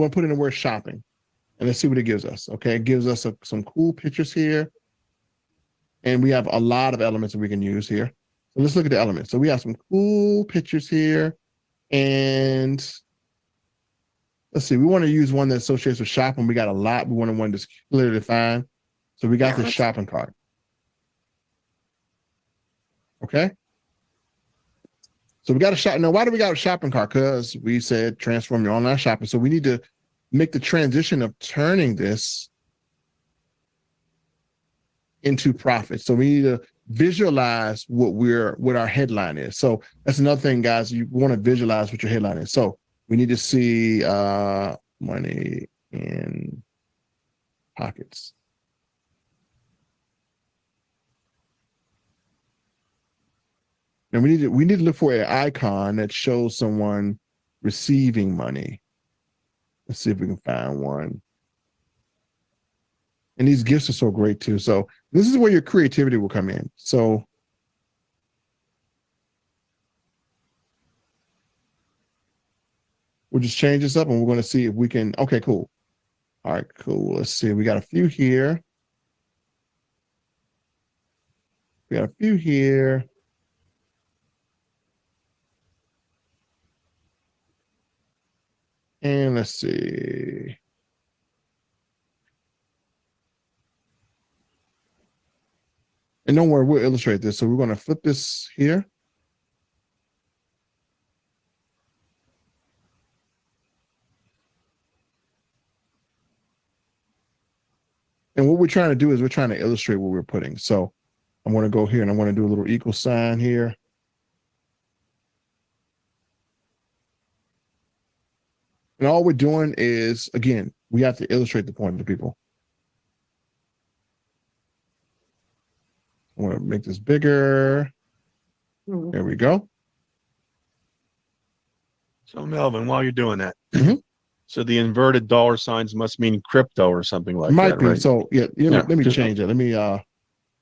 [SPEAKER 2] put in the word shopping. And let's see what it gives us. Okay, it gives us some cool pictures here. And we have a lot of elements that we can use here. So let's look at the elements. So we have some cool pictures here. And let's see, we want to use one that associates with shopping. We got a lot. We want one that's clearly defined. So we got the shopping cart. Okay. So we got a shop. Now, why do we got a shopping cart? Because we said transform your online shopping. So we need to make the transition of turning this into profit. So we need to visualize what our headline is. So that's another thing, guys. You want to visualize what your headline is. So we need to see money in pockets. And we need to look for an icon that shows someone receiving money. Let's see if we can find one. And these gifts are so great too. So this is where your creativity will come in. So we'll just change this up and we're going to see if we can. Okay, cool. All right, cool. Let's see. We got a few here. We got a few here. And let's see. And don't worry, we'll illustrate this. So we're going to flip this here. And what we're trying to do is we're trying to illustrate what we're putting. So I'm going to go here and I want to do a little equal sign here. And all we're doing is, again, we have to illustrate the point to people. I want to make this bigger. There we go.
[SPEAKER 5] So Melvin, while you're doing that, so the inverted dollar signs must mean crypto or something like
[SPEAKER 2] Might
[SPEAKER 5] that,
[SPEAKER 2] be.
[SPEAKER 5] right?
[SPEAKER 2] So yeah, let me change it. Let me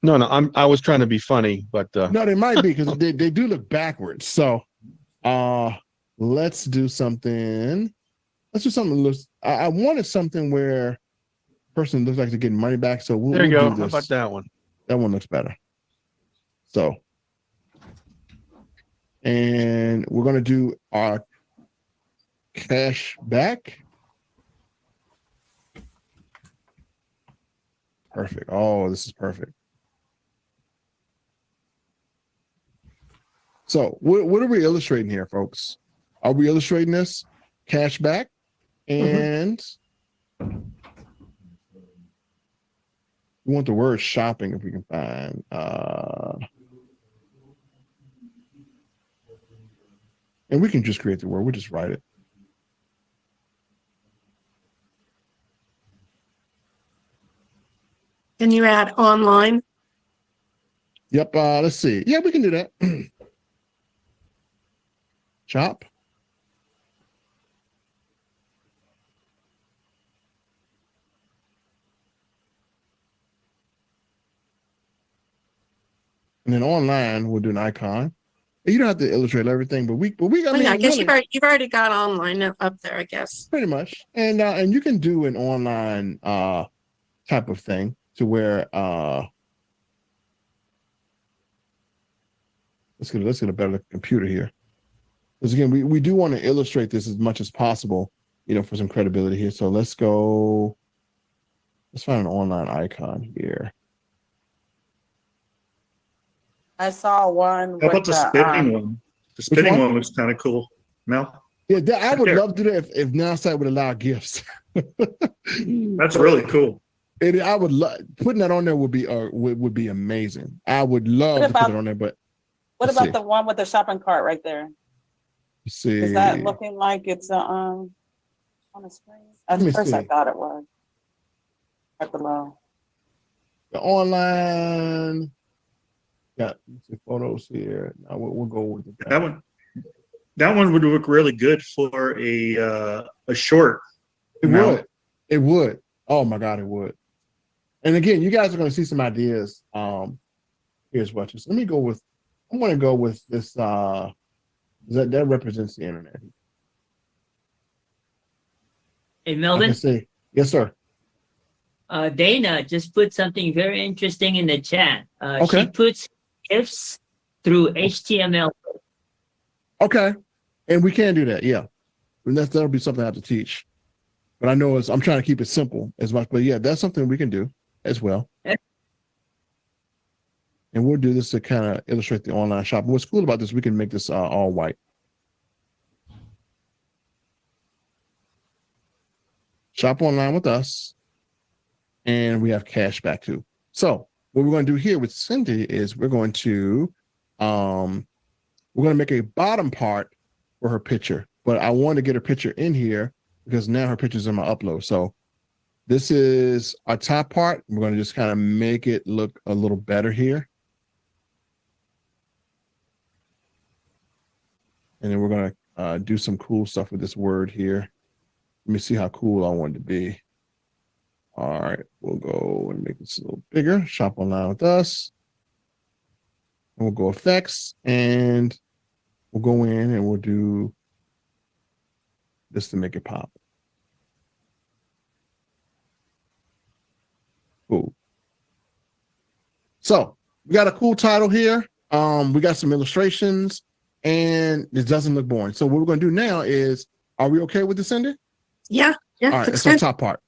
[SPEAKER 5] No, I was trying to be funny, but
[SPEAKER 2] no, they might be because they do look backwards. So let's do something. Let's do something that looks. I wanted something where person looks like they're getting money back. So
[SPEAKER 5] there you go.
[SPEAKER 2] Do
[SPEAKER 5] How about that one?
[SPEAKER 2] That one looks better. So, and we're going to do our cash back. Perfect. Oh, this is perfect. So what are we illustrating here, folks? Are we illustrating this cash back? And we want the word shopping if we can find. And we can just create the word. We'll just write it.
[SPEAKER 3] Can you add online?
[SPEAKER 2] Yep. Let's see. Yeah, we can do that. Chop. And then online, we'll do an icon. You don't have to illustrate everything, but we
[SPEAKER 3] Oh, yeah, I guess you've already got online up there, I guess.
[SPEAKER 2] pretty much. And you can do an online type of thing to where let's get a better computer here. Because again, we do want to illustrate this as much as possible, for some credibility here. So let's find an online icon here.
[SPEAKER 6] I saw one.
[SPEAKER 1] How about the spinning one? The spinning one looks kind of cool. Mel?
[SPEAKER 2] Yeah, I would love to do that if Nowsite would allow gifts.
[SPEAKER 1] That's really cool.
[SPEAKER 2] I would love putting that on there would be amazing. I would love to put it on there, but
[SPEAKER 6] what about the one with the shopping cart right there?
[SPEAKER 2] Let's see.
[SPEAKER 6] Is that looking like it's on the screen? At first, I thought it was. Right below.
[SPEAKER 2] The online. Got photos here. Now we'll go with
[SPEAKER 1] that one. That one would look really good for a short.
[SPEAKER 2] It would. Oh my God, it would. And again, you guys are going to see some ideas. Here's what. I'm going to go with this. That represents the internet.
[SPEAKER 4] Hey, Melvin.
[SPEAKER 2] Yes, sir.
[SPEAKER 4] Dana just put something very interesting in the chat.
[SPEAKER 2] Okay.
[SPEAKER 4] She puts GIFs through HTML.
[SPEAKER 2] Okay. And we can do that. Yeah. And that'll be something I have to teach. But I know I'm trying to keep it simple as much. But yeah, that's something we can do as well.
[SPEAKER 4] Yeah.
[SPEAKER 2] And we'll do this to kind of illustrate the online shop. What's cool about this, we can make this all white. Shop online with us. And we have cash back too. So what we're going to do here with Cindy is we're going to make a bottom part for her picture. But I want to get her picture in here because now her picture's in my upload. So this is our top part. We're going to just kind of make it look a little better here. And then we're going to do some cool stuff with this word here. Let me see how cool I want it to be. All right, we'll go and make this a little bigger. Shop online with us. And we'll go effects and we'll go in and we'll do this to make it pop. Cool. So we got a cool title here. We got some illustrations and it doesn't look boring. So what we're going to do now is, are we okay with this, Cindy?
[SPEAKER 3] Yeah.
[SPEAKER 2] All right, it's our top part.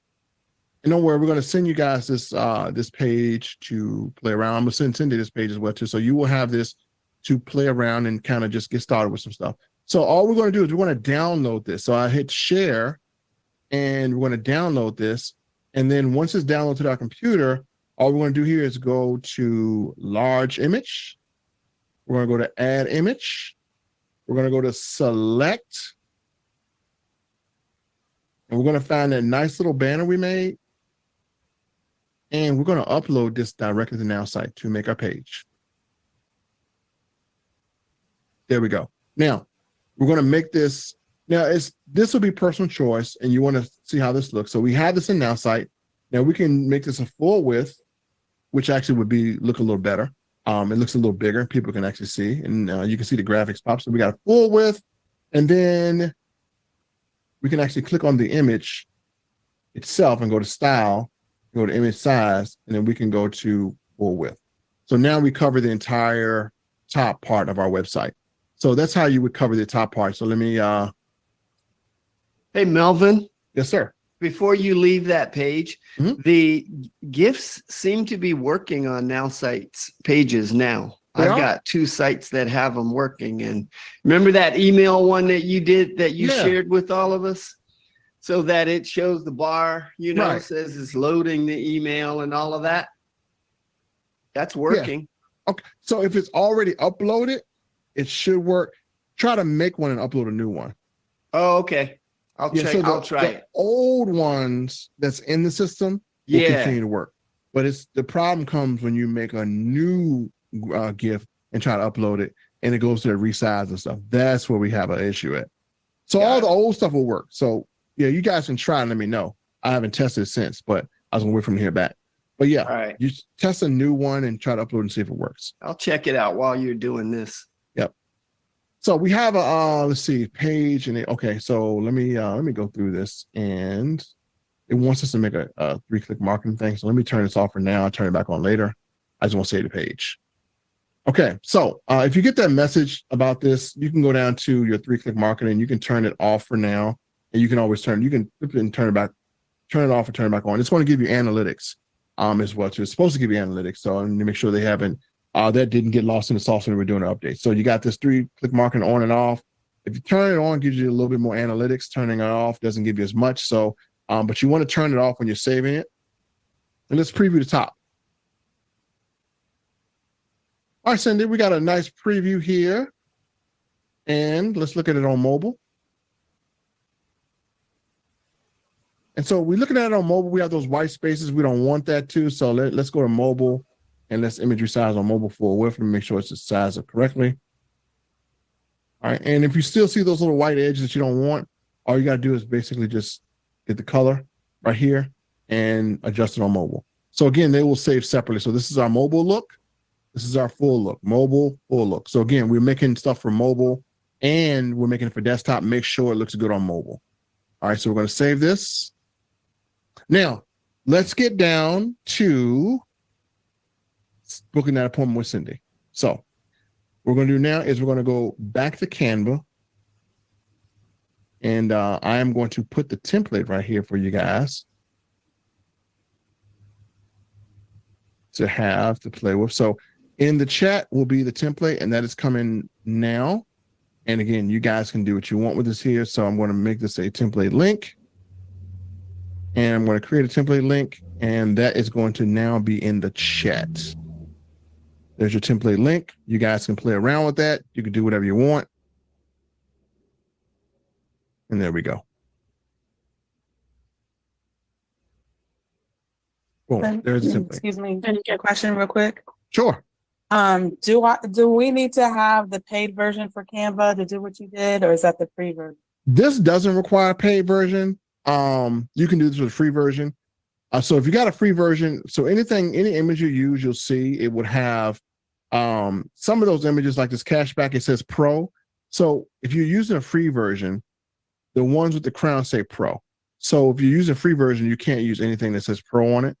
[SPEAKER 2] And don't worry, we're going to send you guys this page to play around. I'm going to send Cindy this page as well too. So you will have this to play around and kind of just get started with some stuff. So all we're going to do is we're going to download this. So I hit share and we're going to download this. And then once it's downloaded to our computer, all we're going to do here is go to large image. We're going to go to add image. We're going to go to select. And we're going to find that nice little banner we made. And we're going to upload this directly to Nowsite to make our page. There we go. Now, we're going to make this. Now, this will be personal choice, and you want to see how this looks. So we have this in Nowsite. Now, we can make this a full width, which actually would look a little better. It looks a little bigger. People can actually see, and you can see the graphics pop. So we got a full width, and then we can actually click on the image itself and go to style, go to image size, and then we can go to full width. So now we cover the entire top part of our website. So that's how you would cover the top part. So let me,
[SPEAKER 7] Hey, Melvin.
[SPEAKER 2] Yes, sir.
[SPEAKER 7] Before you leave that page, the GIFs seem to be working on Nowsite's pages now. I've got 2 sites that have them working. And remember that email one that you did that you shared with all of us? So that it shows the bar, says it's loading the email and all of that. That's working.
[SPEAKER 2] Yeah. Okay. So if it's already uploaded, it should work. Try to make one and upload a new one.
[SPEAKER 7] Oh, okay. I'll try it.
[SPEAKER 2] The old ones that's in the system will continue to work. But the problem comes when you make a new GIF and try to upload it, and it goes to the resize and stuff. That's where we have an issue at. So all the old stuff will work. So yeah, you guys can try and let me know. I haven't tested it since, but I was gonna wait from here back. But yeah,
[SPEAKER 7] All right.
[SPEAKER 2] you test a new one and try to upload and see if it works.
[SPEAKER 7] I'll check it out while you're doing this.
[SPEAKER 2] Yep. So we have a let's see, page and okay. So let me go through this, and it wants us to make a 3-click marketing thing. So let me turn this off for now. I'll turn it back on later. I just want to save the page. Okay, so if you get that message about this, you can go down to your 3-click marketing. You can turn it off for now, and you can always you can flip it and turn it back, turn it off and turn it back on. It's going to give you analytics as well too. It's supposed to give you analytics, so I need to make sure they haven't that didn't get lost in the sauce when we're doing an update. So you got this 3-click marketing on and off. If you turn it on, it gives you a little bit more analytics. Turning it off doesn't give you as much. So, but you want to turn it off when you're saving it. And let's preview the top. All right, Cindy, we got a nice preview here. And let's look at it on mobile. And so we're looking at it on mobile. We have those white spaces. We don't want that too. So let's go to mobile and let's imagery size on mobile full width and make sure it's sized up correctly. All right. And if you still see those little white edges that you don't want, all you got to do is basically just get the color right here and adjust it on mobile. So again, they will save separately. So this is our mobile look. This is our full look, mobile, full look. So again, we're making stuff for mobile and we're making it for desktop. Make sure it looks good on mobile. All right, so we're going to save this. Now, let's get down to booking that appointment with Cindy. So what we're going to do now is we're going to go back to Canva. And I am going to put the template right here for you guys to have to play with. So in the chat will be the template, and that is coming now. And again, you guys can do what you want with this here. So I'm going to make this a template link. And I'm going to create a template link, and that is going to now be in the chat. There's your template link. You guys can play around with that. You can do whatever you want. And there we go. Boom, there's the template.
[SPEAKER 6] Excuse me, a question real quick.
[SPEAKER 2] Sure.
[SPEAKER 6] Do we need to have the paid version for Canva to do what you did, or is that the free version?
[SPEAKER 2] This doesn't require a paid version. You can do this with a free version. So if you got a free version, so any image you use, you'll see it would have some of those images like this cashback, it says pro. So if you're using a free version, the ones with the crown say pro. So if you're using a free version, you can't use anything that says pro on it.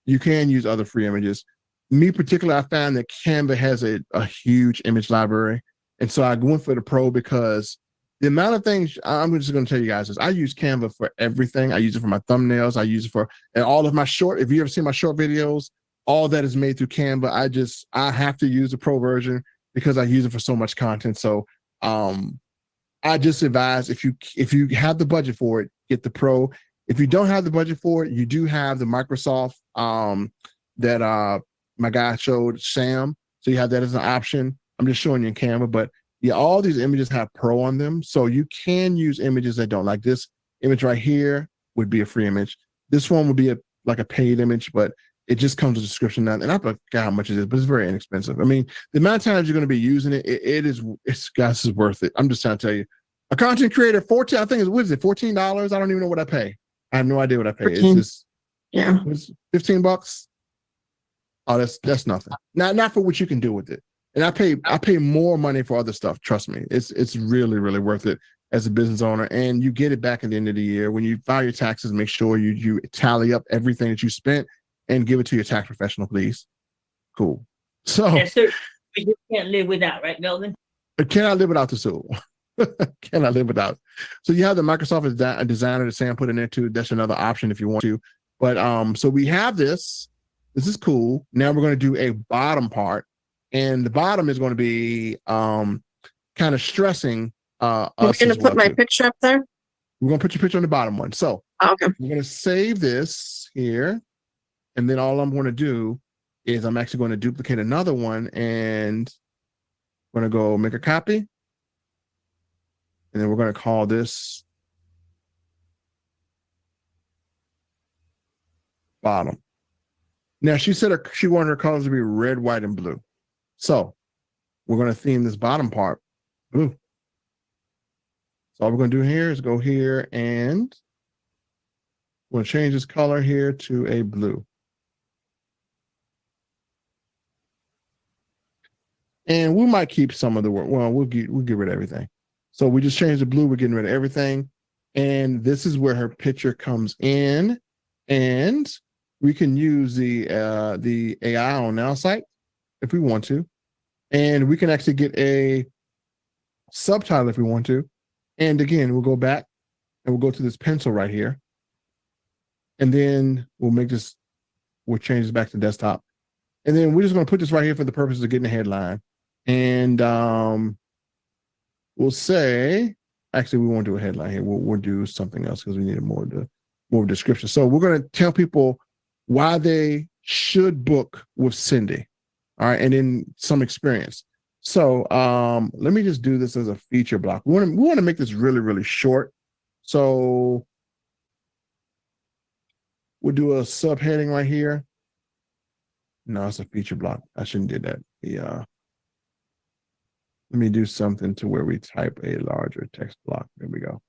[SPEAKER 2] You can use other free images. Me particularly, I found that Canva has a huge image library. And so I went for the pro because the amount of things, I'm just going to tell you guys this. I use Canva for everything. I use it for my thumbnails. I use it for and all of my short. If you ever see my short videos, all that is made through Canva. I have to use the pro version because I use it for so much content. So I just advise if you have the budget for it, get the pro. If you don't have the budget for it, you do have the Microsoft that my guy showed, Sam. So you have that as an option. I'm just showing you in Canva, but yeah, all these images have pro on them. So you can use images that don't. Like this image right here would be a free image. This one would be like a paid image, but it just comes with a description now. And I forgot how much it is, but it's very inexpensive. I mean, the amount of times you're going to be using it, it's worth it. I'm just trying to tell you. A content creator, what is it, $14? I don't even know what I pay. I have no idea what I pay. It's just it's $15. Oh, that's nothing. Not for what you can do with it. And I pay more money for other stuff. Trust me, it's really, really worth it as a business owner. And you get it back at the end of the year when you file your taxes. Make sure you tally up everything that you spent and give it to your tax professional, please. Cool. So
[SPEAKER 4] yes, sir. We just can't live without, right, Melvin?
[SPEAKER 2] I cannot live without the tool. Cannot live without. So you have the Microsoft Designer that Sam put in there too. That's another option if you want to. But so we have this. This is cool. Now we're going to do a bottom part. And the bottom is going to be kind of stressing us.
[SPEAKER 3] We're going to put my picture up there?
[SPEAKER 2] We're going to put your picture on the bottom one. So
[SPEAKER 3] okay.
[SPEAKER 2] We're going to save this here. And then all I'm going to do is I'm actually going to duplicate another one. And I'm going to go make a copy. And then we're going to call this bottom. Now, she said she wanted her colors to be red, white, and blue. So we're going to theme this bottom part blue. So all we're going to do here is go here and we'll change this color here to a blue. And we might keep some of the work. Well, we'll get rid of everything. So we just changed the blue. We're getting rid of everything. And this is where her picture comes in. And we can use the AI on Nowsite if we want to. And we can actually get a subtitle if we want to. And again, we'll go back and we'll go to this pencil right here. And then we'll change this back to desktop. And then we're just going to put this right here for the purposes of getting a headline. And we'll say, actually, we won't do a headline here. We'll do something else because we need more description. So we're going to tell people why they should book with Cindy. All right. And then some experience. So let me just do this as a feature block. We want to make this really, really short. So we'll do a subheading right here. No, it's a feature block. I shouldn't do that. Let me do something to where we type a larger text block. There we go.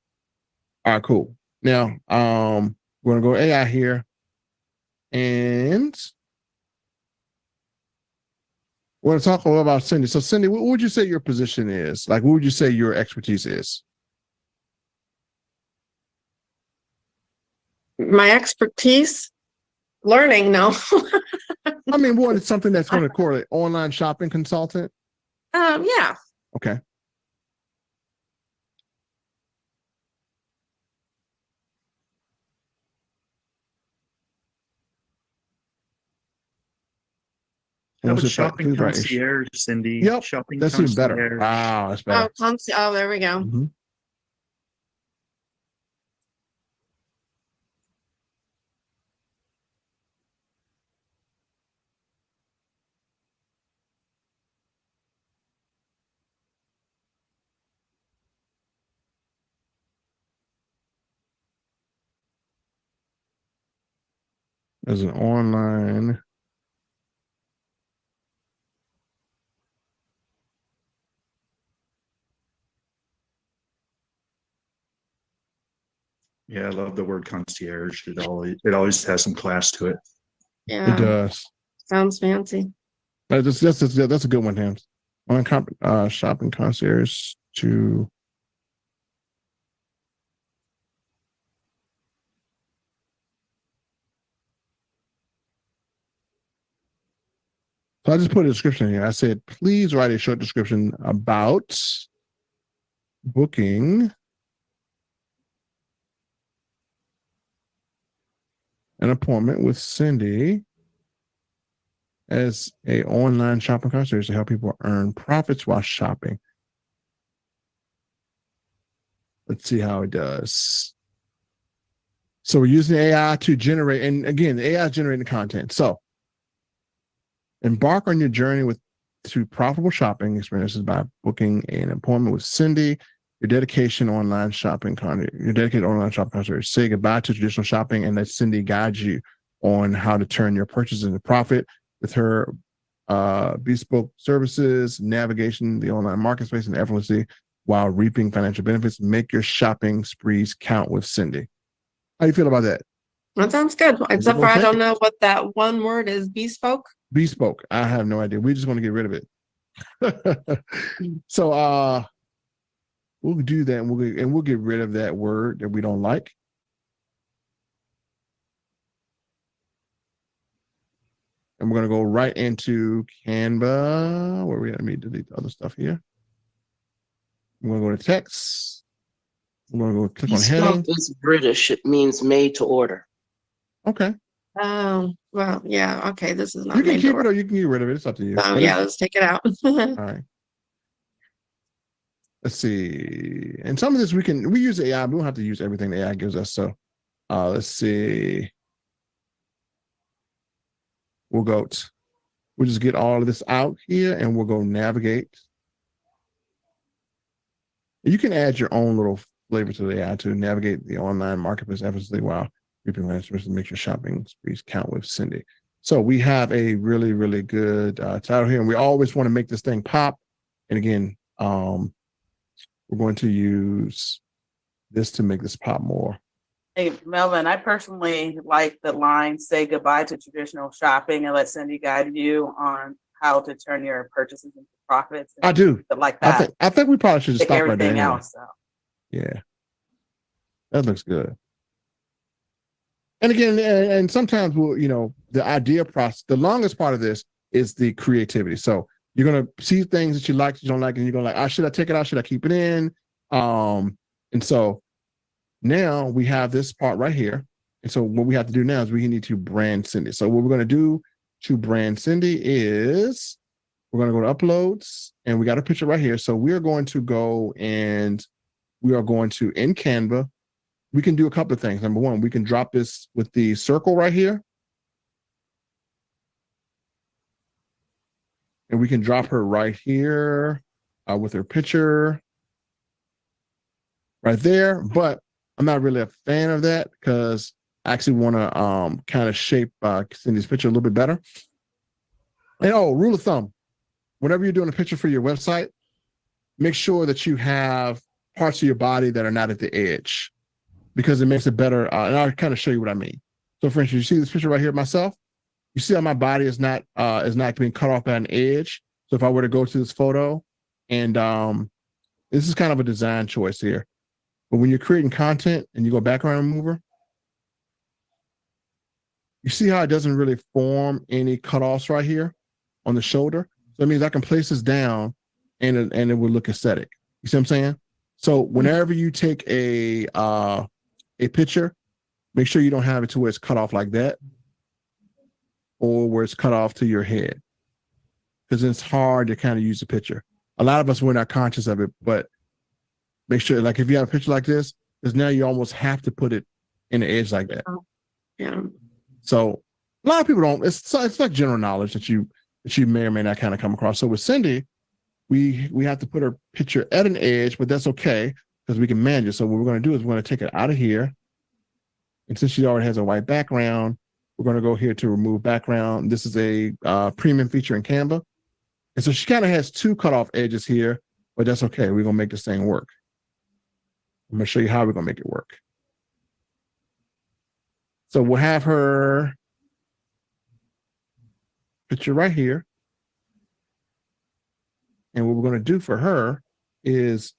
[SPEAKER 2] All right, cool. Now, we're going to go AI here. And we're going to talk a little about Cindy. So, Cindy, what would you say your position is? Like, what would you say your expertise is?
[SPEAKER 3] My expertise? Learning, no.
[SPEAKER 2] I mean, what is something that's going to correlate? Online shopping consultant?
[SPEAKER 3] Yeah.
[SPEAKER 2] Okay.
[SPEAKER 1] How about shopping concierge, Cindy?
[SPEAKER 2] Yep,
[SPEAKER 1] shopping
[SPEAKER 2] that's even better. Wow, that's better.
[SPEAKER 3] Oh, there we go.
[SPEAKER 2] Mm-hmm. As an online
[SPEAKER 1] Yeah, I love the word concierge. It always has some class to it.
[SPEAKER 3] Yeah.
[SPEAKER 2] It does.
[SPEAKER 3] Sounds fancy.
[SPEAKER 2] That's a good one, Hams. On shopping concierge to so I just put a description here. I said, please write a short description about booking an appointment with Cindy as a online shopping concierge to help people earn profits while shopping. Let's see how it does. So we're using AI to generate, and again, the AI is generating content. So embark on your journey to profitable shopping experiences by booking an appointment with Cindy. Your dedicated online shopping concierge. Say goodbye to traditional shopping and let Cindy guide you on how to turn your purchases into profit with her bespoke services, navigation, the online market space, and effortlessly while reaping financial benefits. Make your shopping sprees count with Cindy. How do you feel about that?
[SPEAKER 3] That sounds good. Except for I don't know what that one word is. Bespoke?
[SPEAKER 2] Bespoke. I have no idea. We just want to get rid of it. So we'll do that and we'll get rid of that word that we don't like. And we're going to go right into Canva. Where we let me delete the other stuff here. We're going to go to text. We're going to go click on heading.
[SPEAKER 8] Is British. It means made to order.
[SPEAKER 2] Okay.
[SPEAKER 3] Oh, well, yeah. Okay, this is not.
[SPEAKER 2] You can keep it or you can get rid of it. It's up to you.
[SPEAKER 3] Oh, yeah, let's take it out.
[SPEAKER 2] All right. Let's see. And some of this we use AI. We don't have to use everything the AI gives us. So let's see. We'll just get all of this out here and we'll go navigate. You can add your own little flavor to the AI to navigate the online marketplace effortlessly while reaping financial benefits and make your shopping sprees count with Cindy. So we have a really, really good title here, and we always want to make this thing pop. And again, we're going to use this to make this pop more.
[SPEAKER 6] Hey, Melvin, I personally like the line, say goodbye to traditional shopping and let Cindy guide you on how to turn your purchases into profits.
[SPEAKER 2] I do.
[SPEAKER 6] Like that.
[SPEAKER 2] I think we probably should just
[SPEAKER 6] Take
[SPEAKER 2] stop right there.
[SPEAKER 6] everything
[SPEAKER 2] Anyway.
[SPEAKER 6] else out.
[SPEAKER 2] Yeah. That looks good. And again, and sometimes we'll, the idea process, the longest part of this is the creativity. So you're going to see things that you like, that you don't like, and you're going to like, should I take it out? Should I keep it in? And so now we have this part right here. And so what we have to do now is we need to brand Cindy. So what we're going to do to brand Cindy is we're going to go to uploads, and we got a picture right here. So we're going to go and we are going to, in Canva, we can do a couple of things. Number one, we can drop this with the circle right here. And we can drop her right here with her picture right there. But I'm not really a fan of that because I actually want to kind of shape Cindy's picture a little bit better. And rule of thumb, whenever you're doing a picture for your website, make sure that you have parts of your body that are not at the edge, because it makes it better. And I'll kind of show you what I mean. So for instance, you see this picture right here of myself. You see how my body is not being cut off by an edge. So if I were to go to this photo, and this is kind of a design choice here, but when you're creating content and you go background remover, you see how it doesn't really form any cutoffs right here on the shoulder. So that means I can place this down and it will look aesthetic. You see what I'm saying? So whenever you take a picture, make sure you don't have it to where it's cut off like that, or where it's cut off to your head, because it's hard to kind of use the picture. A lot of us, we're not conscious of it, but make sure, like if you have a picture like this, because now you almost have to put it in the edge like that.
[SPEAKER 3] Yeah.
[SPEAKER 2] So a lot of people don't. It's like general knowledge that you may or may not kind of come across. So with Cindy, we have to put her picture at an edge, but that's okay because we can manage it. So what we're going to do is we're going to take it out of here. And since she already has a white background, we're going to go here to remove background. This is a premium feature in Canva. And so she kind of has two cutoff edges here, but that's okay. We're going to make this thing work. I'm going to show you how we're going to make it work. So we'll have her picture right here. And what we're going to do for her is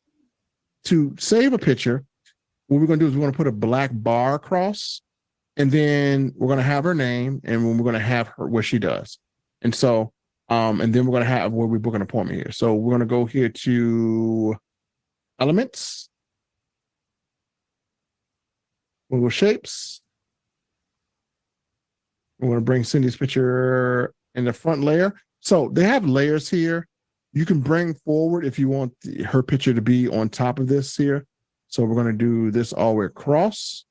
[SPEAKER 2] to save a picture. What we're going to do is we're going to put a black bar across, and then we're going to have her name, and we're going to have her what she does. And so, and then we're going to have where we book an appointment here. So we're going to go here to elements, Google Shapes. We're going to bring Cindy's picture in the front layer. So they have layers here. You can bring forward if you want her picture to be on top of this here. So we're going to do this all the way across.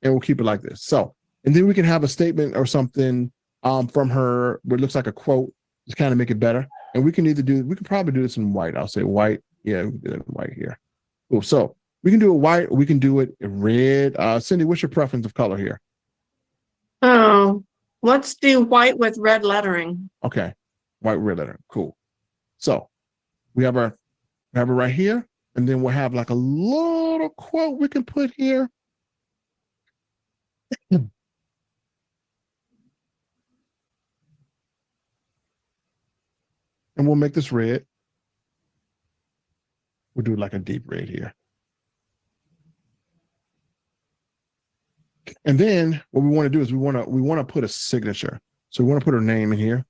[SPEAKER 2] And we'll keep it like this. So, and then we can have a statement or something from her where it looks like a quote to kind of make it better. And we can probably do this in white. I'll say white. Yeah, we can do it in white here. Cool. So we can do it white, or we can do it in red. Cindy, what's your preference of color here?
[SPEAKER 3] Oh, let's do white with red lettering.
[SPEAKER 2] Okay. White, red lettering. Cool. So we have her right here. And then we'll have like a little quote we can put here. And we'll make this red. We'll do like a deep red here. And then what we want to do is we want to put a signature. So we want to put her name in here.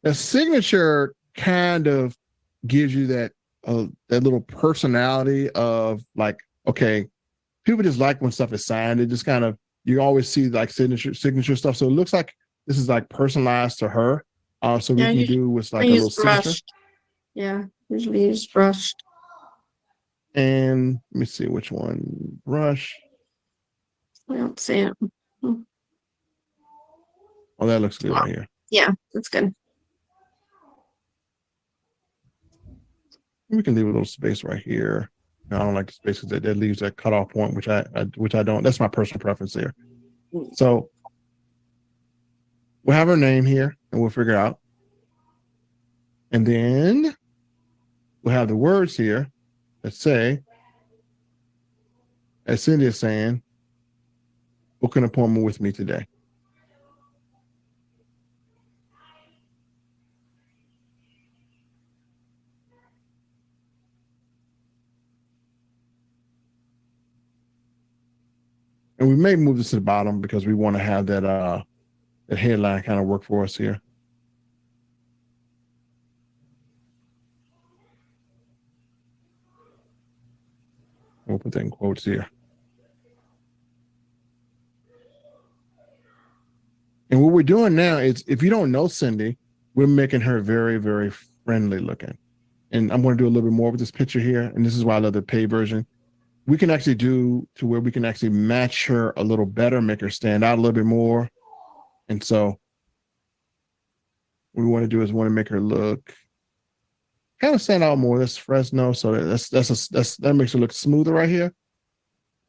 [SPEAKER 2] A signature kind of gives you that little personality of like, okay, people just like when stuff is signed. It just kind of, you always see like signature stuff. So it looks like this is like personalized to her. So we can do with like a little signature.
[SPEAKER 3] Yeah, usually use brushed.
[SPEAKER 2] And let me see which one. Brush.
[SPEAKER 3] I don't see it.
[SPEAKER 2] Oh, that looks good right here.
[SPEAKER 3] Yeah, that's good.
[SPEAKER 2] We can leave a little space right here. I don't like the space because that leaves that cutoff point, which I don't. That's my personal preference there. So we'll have her name here, and we'll figure it out. And then we'll have the words here that say, as Cindy is saying, book an appointment with me today. And we may move this to the bottom because we want to have that headline kind of work for us here. We'll put that in quotes here. And what we're doing now is, if you don't know Cindy, we're making her very, very friendly looking. And I'm going to do a little bit more with this picture here. And this is why I love the paid version. We can actually do to where we can actually match her a little better, make her stand out a little bit more. And so what we want to do is want to make her look kind of stand out more. That's Fresno. So that makes her look smoother right here.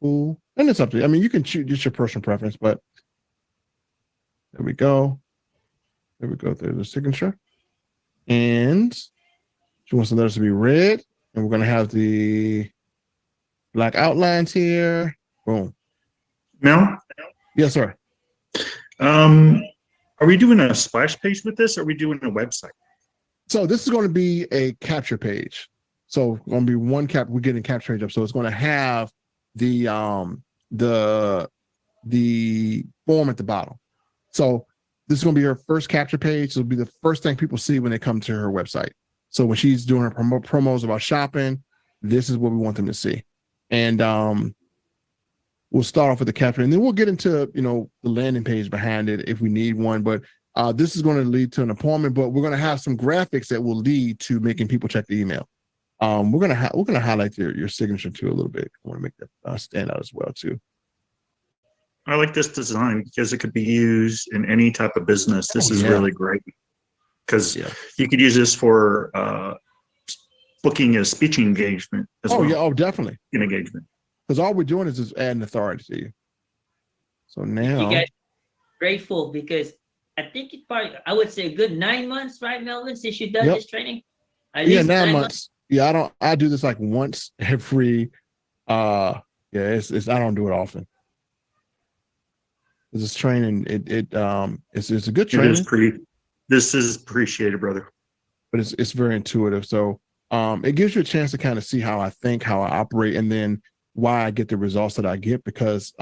[SPEAKER 2] Cool. And it's up to you. I mean, you can choose just your personal preference, but there we go. There we go. There's the signature. And she wants the letters to be red. And we're going to have the black outlines here. Boom.
[SPEAKER 1] Mel,
[SPEAKER 2] Yes, sir.
[SPEAKER 1] are we doing a splash page with this? Or are we doing a website?
[SPEAKER 2] So this is going to be a capture page. So it's going to be one we're getting capture page up. So it's going to have the form at the bottom. So this is going to be her first capture page. It'll be the first thing people see when they come to her website. So when she's doing her promos about shopping, this is what we want them to see. And we'll start off with the capture, and then we'll get into, the landing page behind it if we need one. But this is going to lead to an appointment, but we're going to have some graphics that will lead to making people check the email. We're going to highlight your signature too a little bit. I want to make that stand out as well too.
[SPEAKER 1] I like this design because it could be used in any type of business. This is really great because you could use this for booking a speech engagement as well.
[SPEAKER 2] Oh, definitely.
[SPEAKER 1] An engagement.
[SPEAKER 2] Because all we're doing is just adding authority to you. So now.
[SPEAKER 4] You guys are grateful because I think it's probably, I would say a good 9 months, right, Melvin, since you've done this training? At least
[SPEAKER 2] 9 months. Yeah, I do this like once every, I don't do it often. This training, it's a good training.
[SPEAKER 1] This is appreciated, brother.
[SPEAKER 2] But it's very intuitive. So it gives you a chance to kind of see how I think, how I operate, and then why I get the results that I get. Because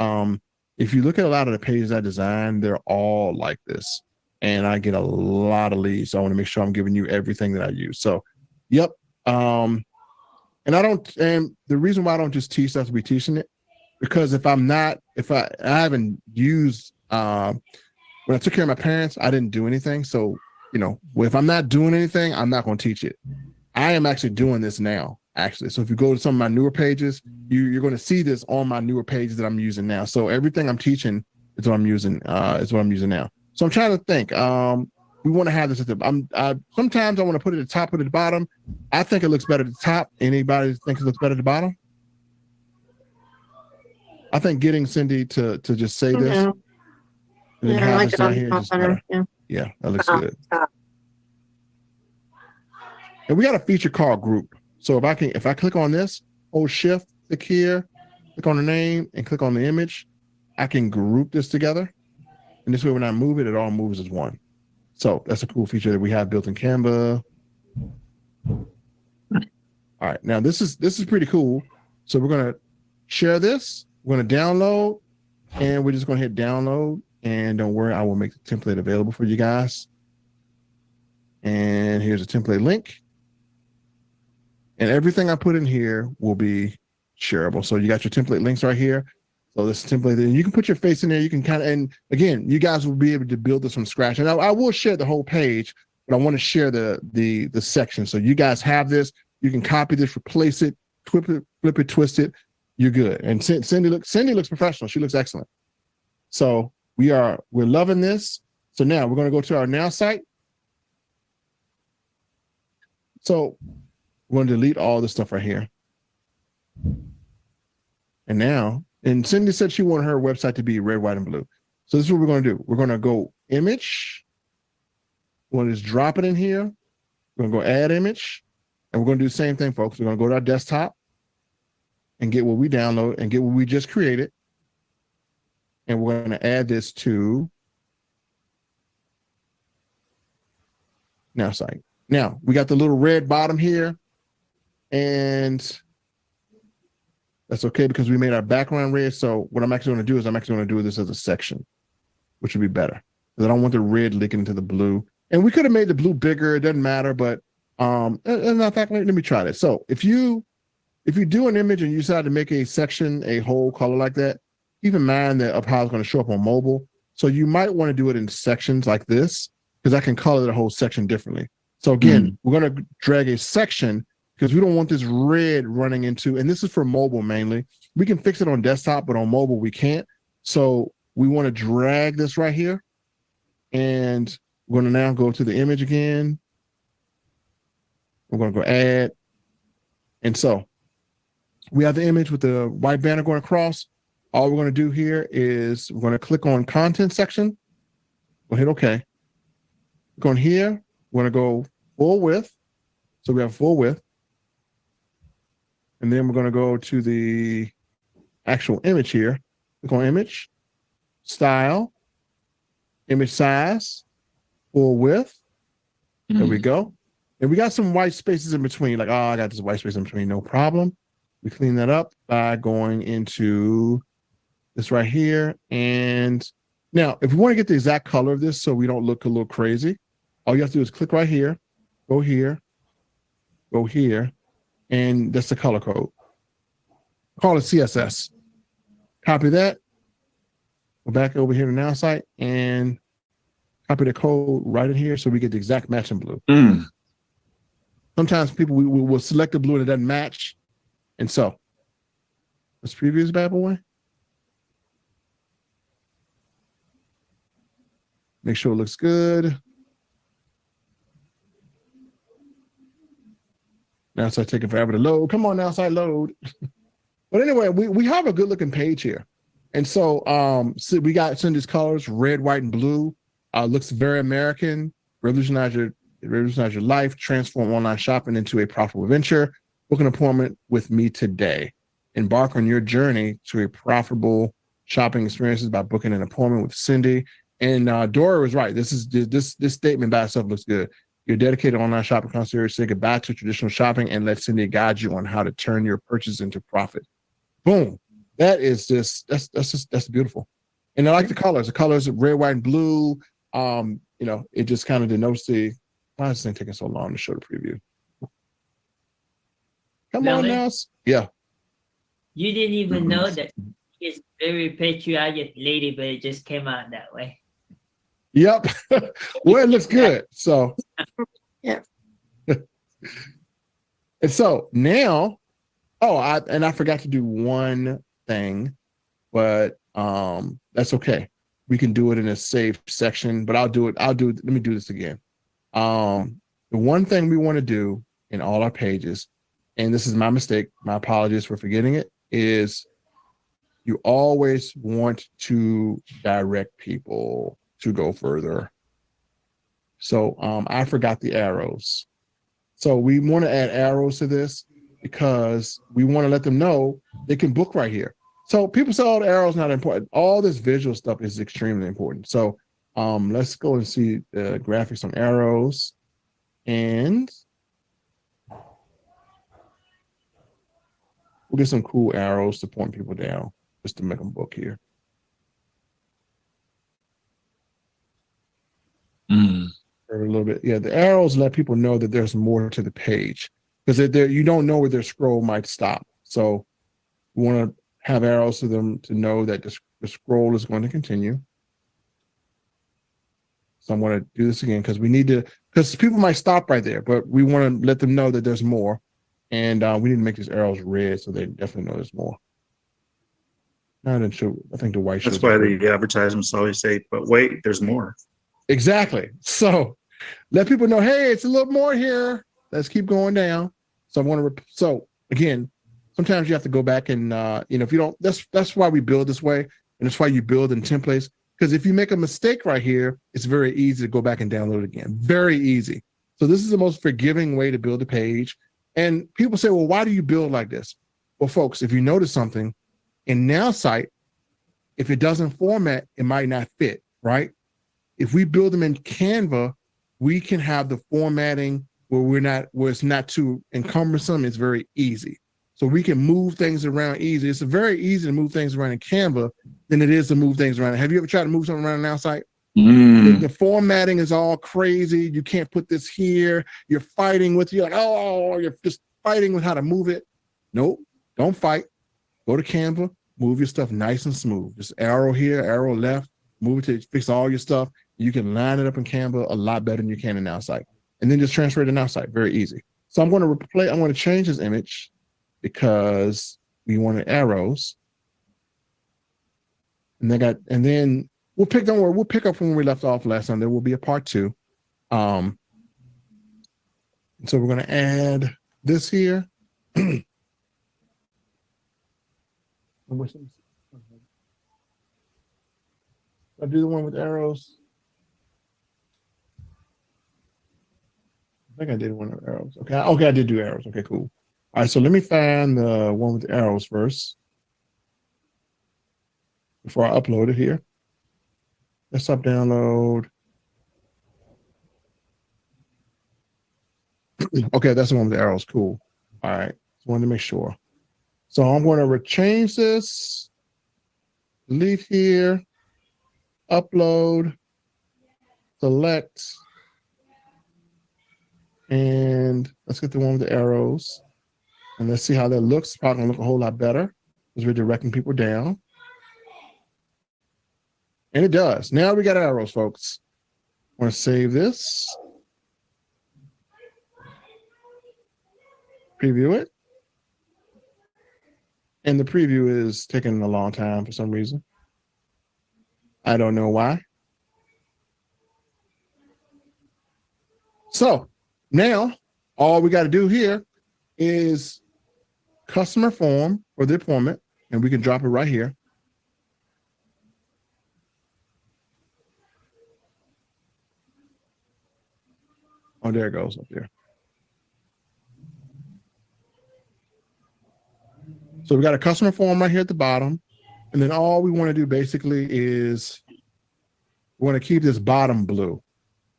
[SPEAKER 2] if you look at a lot of the pages I design, they're all like this. And I get a lot of leads. So I want to make sure I'm giving you everything that I use. So, yep. And the reason why I don't just teach that to be teaching it, because if I haven't used, when I took care of my parents, I didn't do anything. So, if I'm not doing anything, I'm not going to teach it. I am actually doing this now, actually. So if you go to some of my newer pages, you're going to see this on my newer pages that I'm using now. So everything I'm teaching is what I'm using, now. So I'm trying to think, we want to have this at the, sometimes I want to put it at the top or at the bottom. I think it looks better at the top. Anybody think it looks better at the bottom? I think getting Cindy to just say this. And then have this down here. Just better. Yeah, that looks good. And we got a feature called group. So if I click on this, hold shift, click here, click on the name, and click on the image, I can group this together. And this way, when I move it, it all moves as one. So that's a cool feature that we have built in Canva. All right, now this is pretty cool. So we're gonna share this. We're gonna download, and we're just gonna hit download. And don't worry, I will make the template available for you guys. And here's a template link. And everything I put in here will be shareable. So you got your template links right here. So this template, and you can put your face in there. You can and again, you guys will be able to build this from scratch. And I will share the whole page, but I want to share the section. So you guys have this. You can copy this, replace it, flip it, twist it. You're good. And Cindy looks professional. She looks excellent. So we're loving this. So now we're going to go to our Nowsite. So we're going to delete all this stuff right here. And now, and Cindy said she wanted her website to be red, white, and blue. So this is what we're going to do. We're going to go image. We're going to just drop it in here. We're going to go add image. And we're going to do the same thing, folks. We're going to go to our desktop and get what we download and get what we just created. And we're going to add this to Nowsite. Now, we got the little red bottom here. And that's okay because we made our background red. So what I'm actually going to do is I'm actually going to do this as a section, which would be better. Because I don't want the red leaking into the blue. And we could have made the blue bigger. It doesn't matter. But in fact, let me try this. So if you do an image and you decide to make a section a whole color like that, keep in mind that of how it's going to show up on mobile. So you might want to do it in sections like this because I can color the whole section differently. So again, we're going to drag a section because we don't want this red running into, and this is for mobile mainly. We can fix it on desktop, but on mobile we can't. So we want to drag this right here. And we're going to now go to the image again. We're going to go add. And so we have the image with the white banner going across. All we're going to do here is we're going to click on content section. We'll hit OK. Going here, we're going to go full width. So we have full width. And then we're going to go to the actual image here. Click on image, style, image size, full width. There we go. And we got some white spaces in between. Like, oh, I got this white space in between. No problem. We clean that up by going into this right here. And now, if we want to get the exact color of this so we don't look a little crazy, all you have to do is click right here, go here, and that's the color code. Call it CSS. Copy that. Go back over here to Nowsite and copy the code right in here so we get the exact match in blue. Sometimes people will select the blue and it doesn't match. And so let's preview this bad boy. Make sure it looks good. Nowsite taking forever to load. Come on, Nowsite, load. But anyway, we have a good looking page here. And so, we got Cindy's colors, red, white, and blue. Looks very American. Revolutionize your life, transform online shopping into a profitable venture. Book an appointment with me today. Embark on your journey to a profitable shopping experiences by booking an appointment with Cindy. And Dora was right. This statement by itself looks good. Your dedicated online shopping concierge, say goodbye to traditional shopping and let Cindy guide you on how to turn your purchase into profit. Boom. That is that's beautiful. And I like the colors. The colors of red, white, and blue. It just kind of denotes the, why is this thing taking so long to show the preview? Come on now. Yeah. You
[SPEAKER 4] didn't even know that it's very patriotic lady, but it just came out that way.
[SPEAKER 2] Yep. Well, it looks good. So
[SPEAKER 3] yeah.
[SPEAKER 2] And so now, I forgot to do one thing, but that's okay. We can do it in a safe section, but I'll do it. Let me do this again. The one thing we want to do in all our pages, and this is my mistake, my apologies for forgetting it, is you always want to direct people to go further. So I forgot the arrows. So we want to add arrows to this because we want to let them know they can book right here. So people say, oh, the arrow's not important. All this visual stuff is extremely important. So let's go and see the graphics on arrows. And we'll get some cool arrows to point people down just to make them book here. A little bit. Yeah, the arrows let people know that there's more to the page because you don't know where their scroll might stop. So we want to have arrows to them to know that the scroll is going to continue. So I'm going to do this again because because people might stop right there, but we want to let them know that there's more. And we need to make these arrows red so they definitely know there's more. I think the white shows.
[SPEAKER 1] That's why the advertisements always say, but wait, there's more.
[SPEAKER 2] Exactly. So let people know, hey, it's a little more here. Let's keep going down. So again, sometimes you have to go back and, if you don't, that's why we build this way. And that's why you build in templates. Because if you make a mistake right here, it's very easy to go back and download it again. Very easy. So this is the most forgiving way to build a page. And people say, well, why do you build like this? Well, folks, if you notice something in Nowsite, if it doesn't format, it might not fit, right? If we build them in Canva, we can have the formatting where it's not too encumbersome. It's very easy. So we can move things around easy. It's very easy to move things around in Canva than it is to move things around. Have you ever tried to move something around in Nowsite? The formatting is all crazy. You can't put this here. You're fighting with, you're just fighting with how to move it. Nope, don't fight. Go to Canva, move your stuff nice and smooth. Just arrow here, arrow left, move it to fix all your stuff. You can line it up in Canva a lot better than you can in Nowsite. And then just transfer it to Nowsite, very easy. So I'm going to change this image because we wanted arrows. And then we'll pick up from where we left off last time. There will be a part 2. So we're going to add this here. I do the one with arrows. I think I did one with arrows. Okay, I did do arrows. Okay, cool. All right, so let me find the one with the arrows first before I upload it here. Desktop download. Okay, that's the one with the arrows. Cool. All right, just wanted to make sure. So I'm going to change this. Delete here. Upload. Select. And let's get the one with the arrows. And let's see how that looks. It's probably gonna look a whole lot better because we're directing people down. And it does. Now we got arrows, folks. I want to save this. Preview it. And the preview is taking a long time for some reason. I don't know why. So now all we got to do here is customer form for the appointment, and we can drop it right here. Oh, there it goes up there. So we got a customer form right here at the bottom. And then all we want to do basically is we want to keep this bottom blue.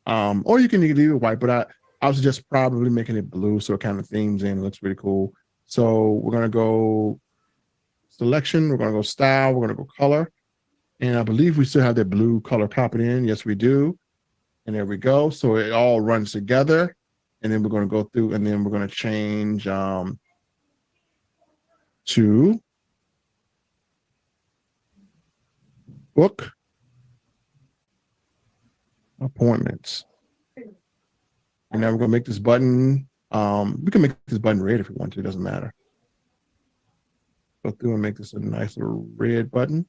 [SPEAKER 2] Or you can leave it white, but I was just probably making it blue so it kind of themes in. It looks really cool. So we're going to go selection. We're going to go style. We're going to go color. And I believe we still have that blue color copied in. Yes, we do. And there we go. So it all runs together. And then we're going to go through and then we're going to change to book appointments. And now we're going to make this button. We can make this button red if we want to. It doesn't matter. Go through and make this a nice little red button.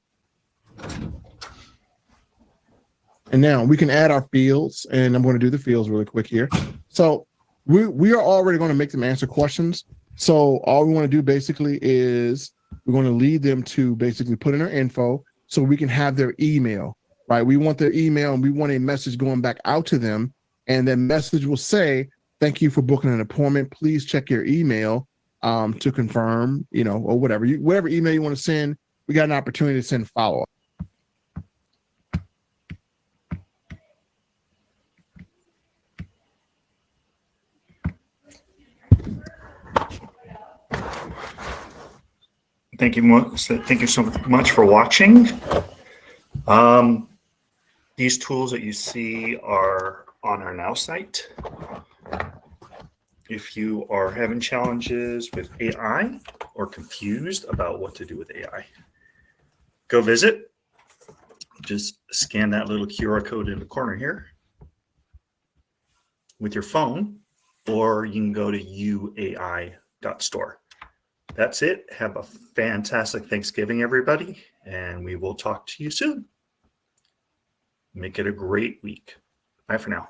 [SPEAKER 2] And now we can add our fields, and I'm going to do the fields really quick here. So we are already going to make them answer questions. So all we want to do basically is we're going to lead them to basically put in their info so we can have their email, right? We want their email and we want a message going back out to them. And that message will say, thank you for booking an appointment. Please check your email to confirm, or whatever. Whatever email you want to send, we got an opportunity to send follow-up.
[SPEAKER 1] Thank you so much for watching. These tools that you see are on our Nowsite. If you are having challenges with AI or confused about what to do with AI, go visit. Just scan that little QR code in the corner here with your phone, or you can go to uai.store. That's it. Have a fantastic Thanksgiving, everybody, and we will talk to you soon. Make it a great week. Bye for now.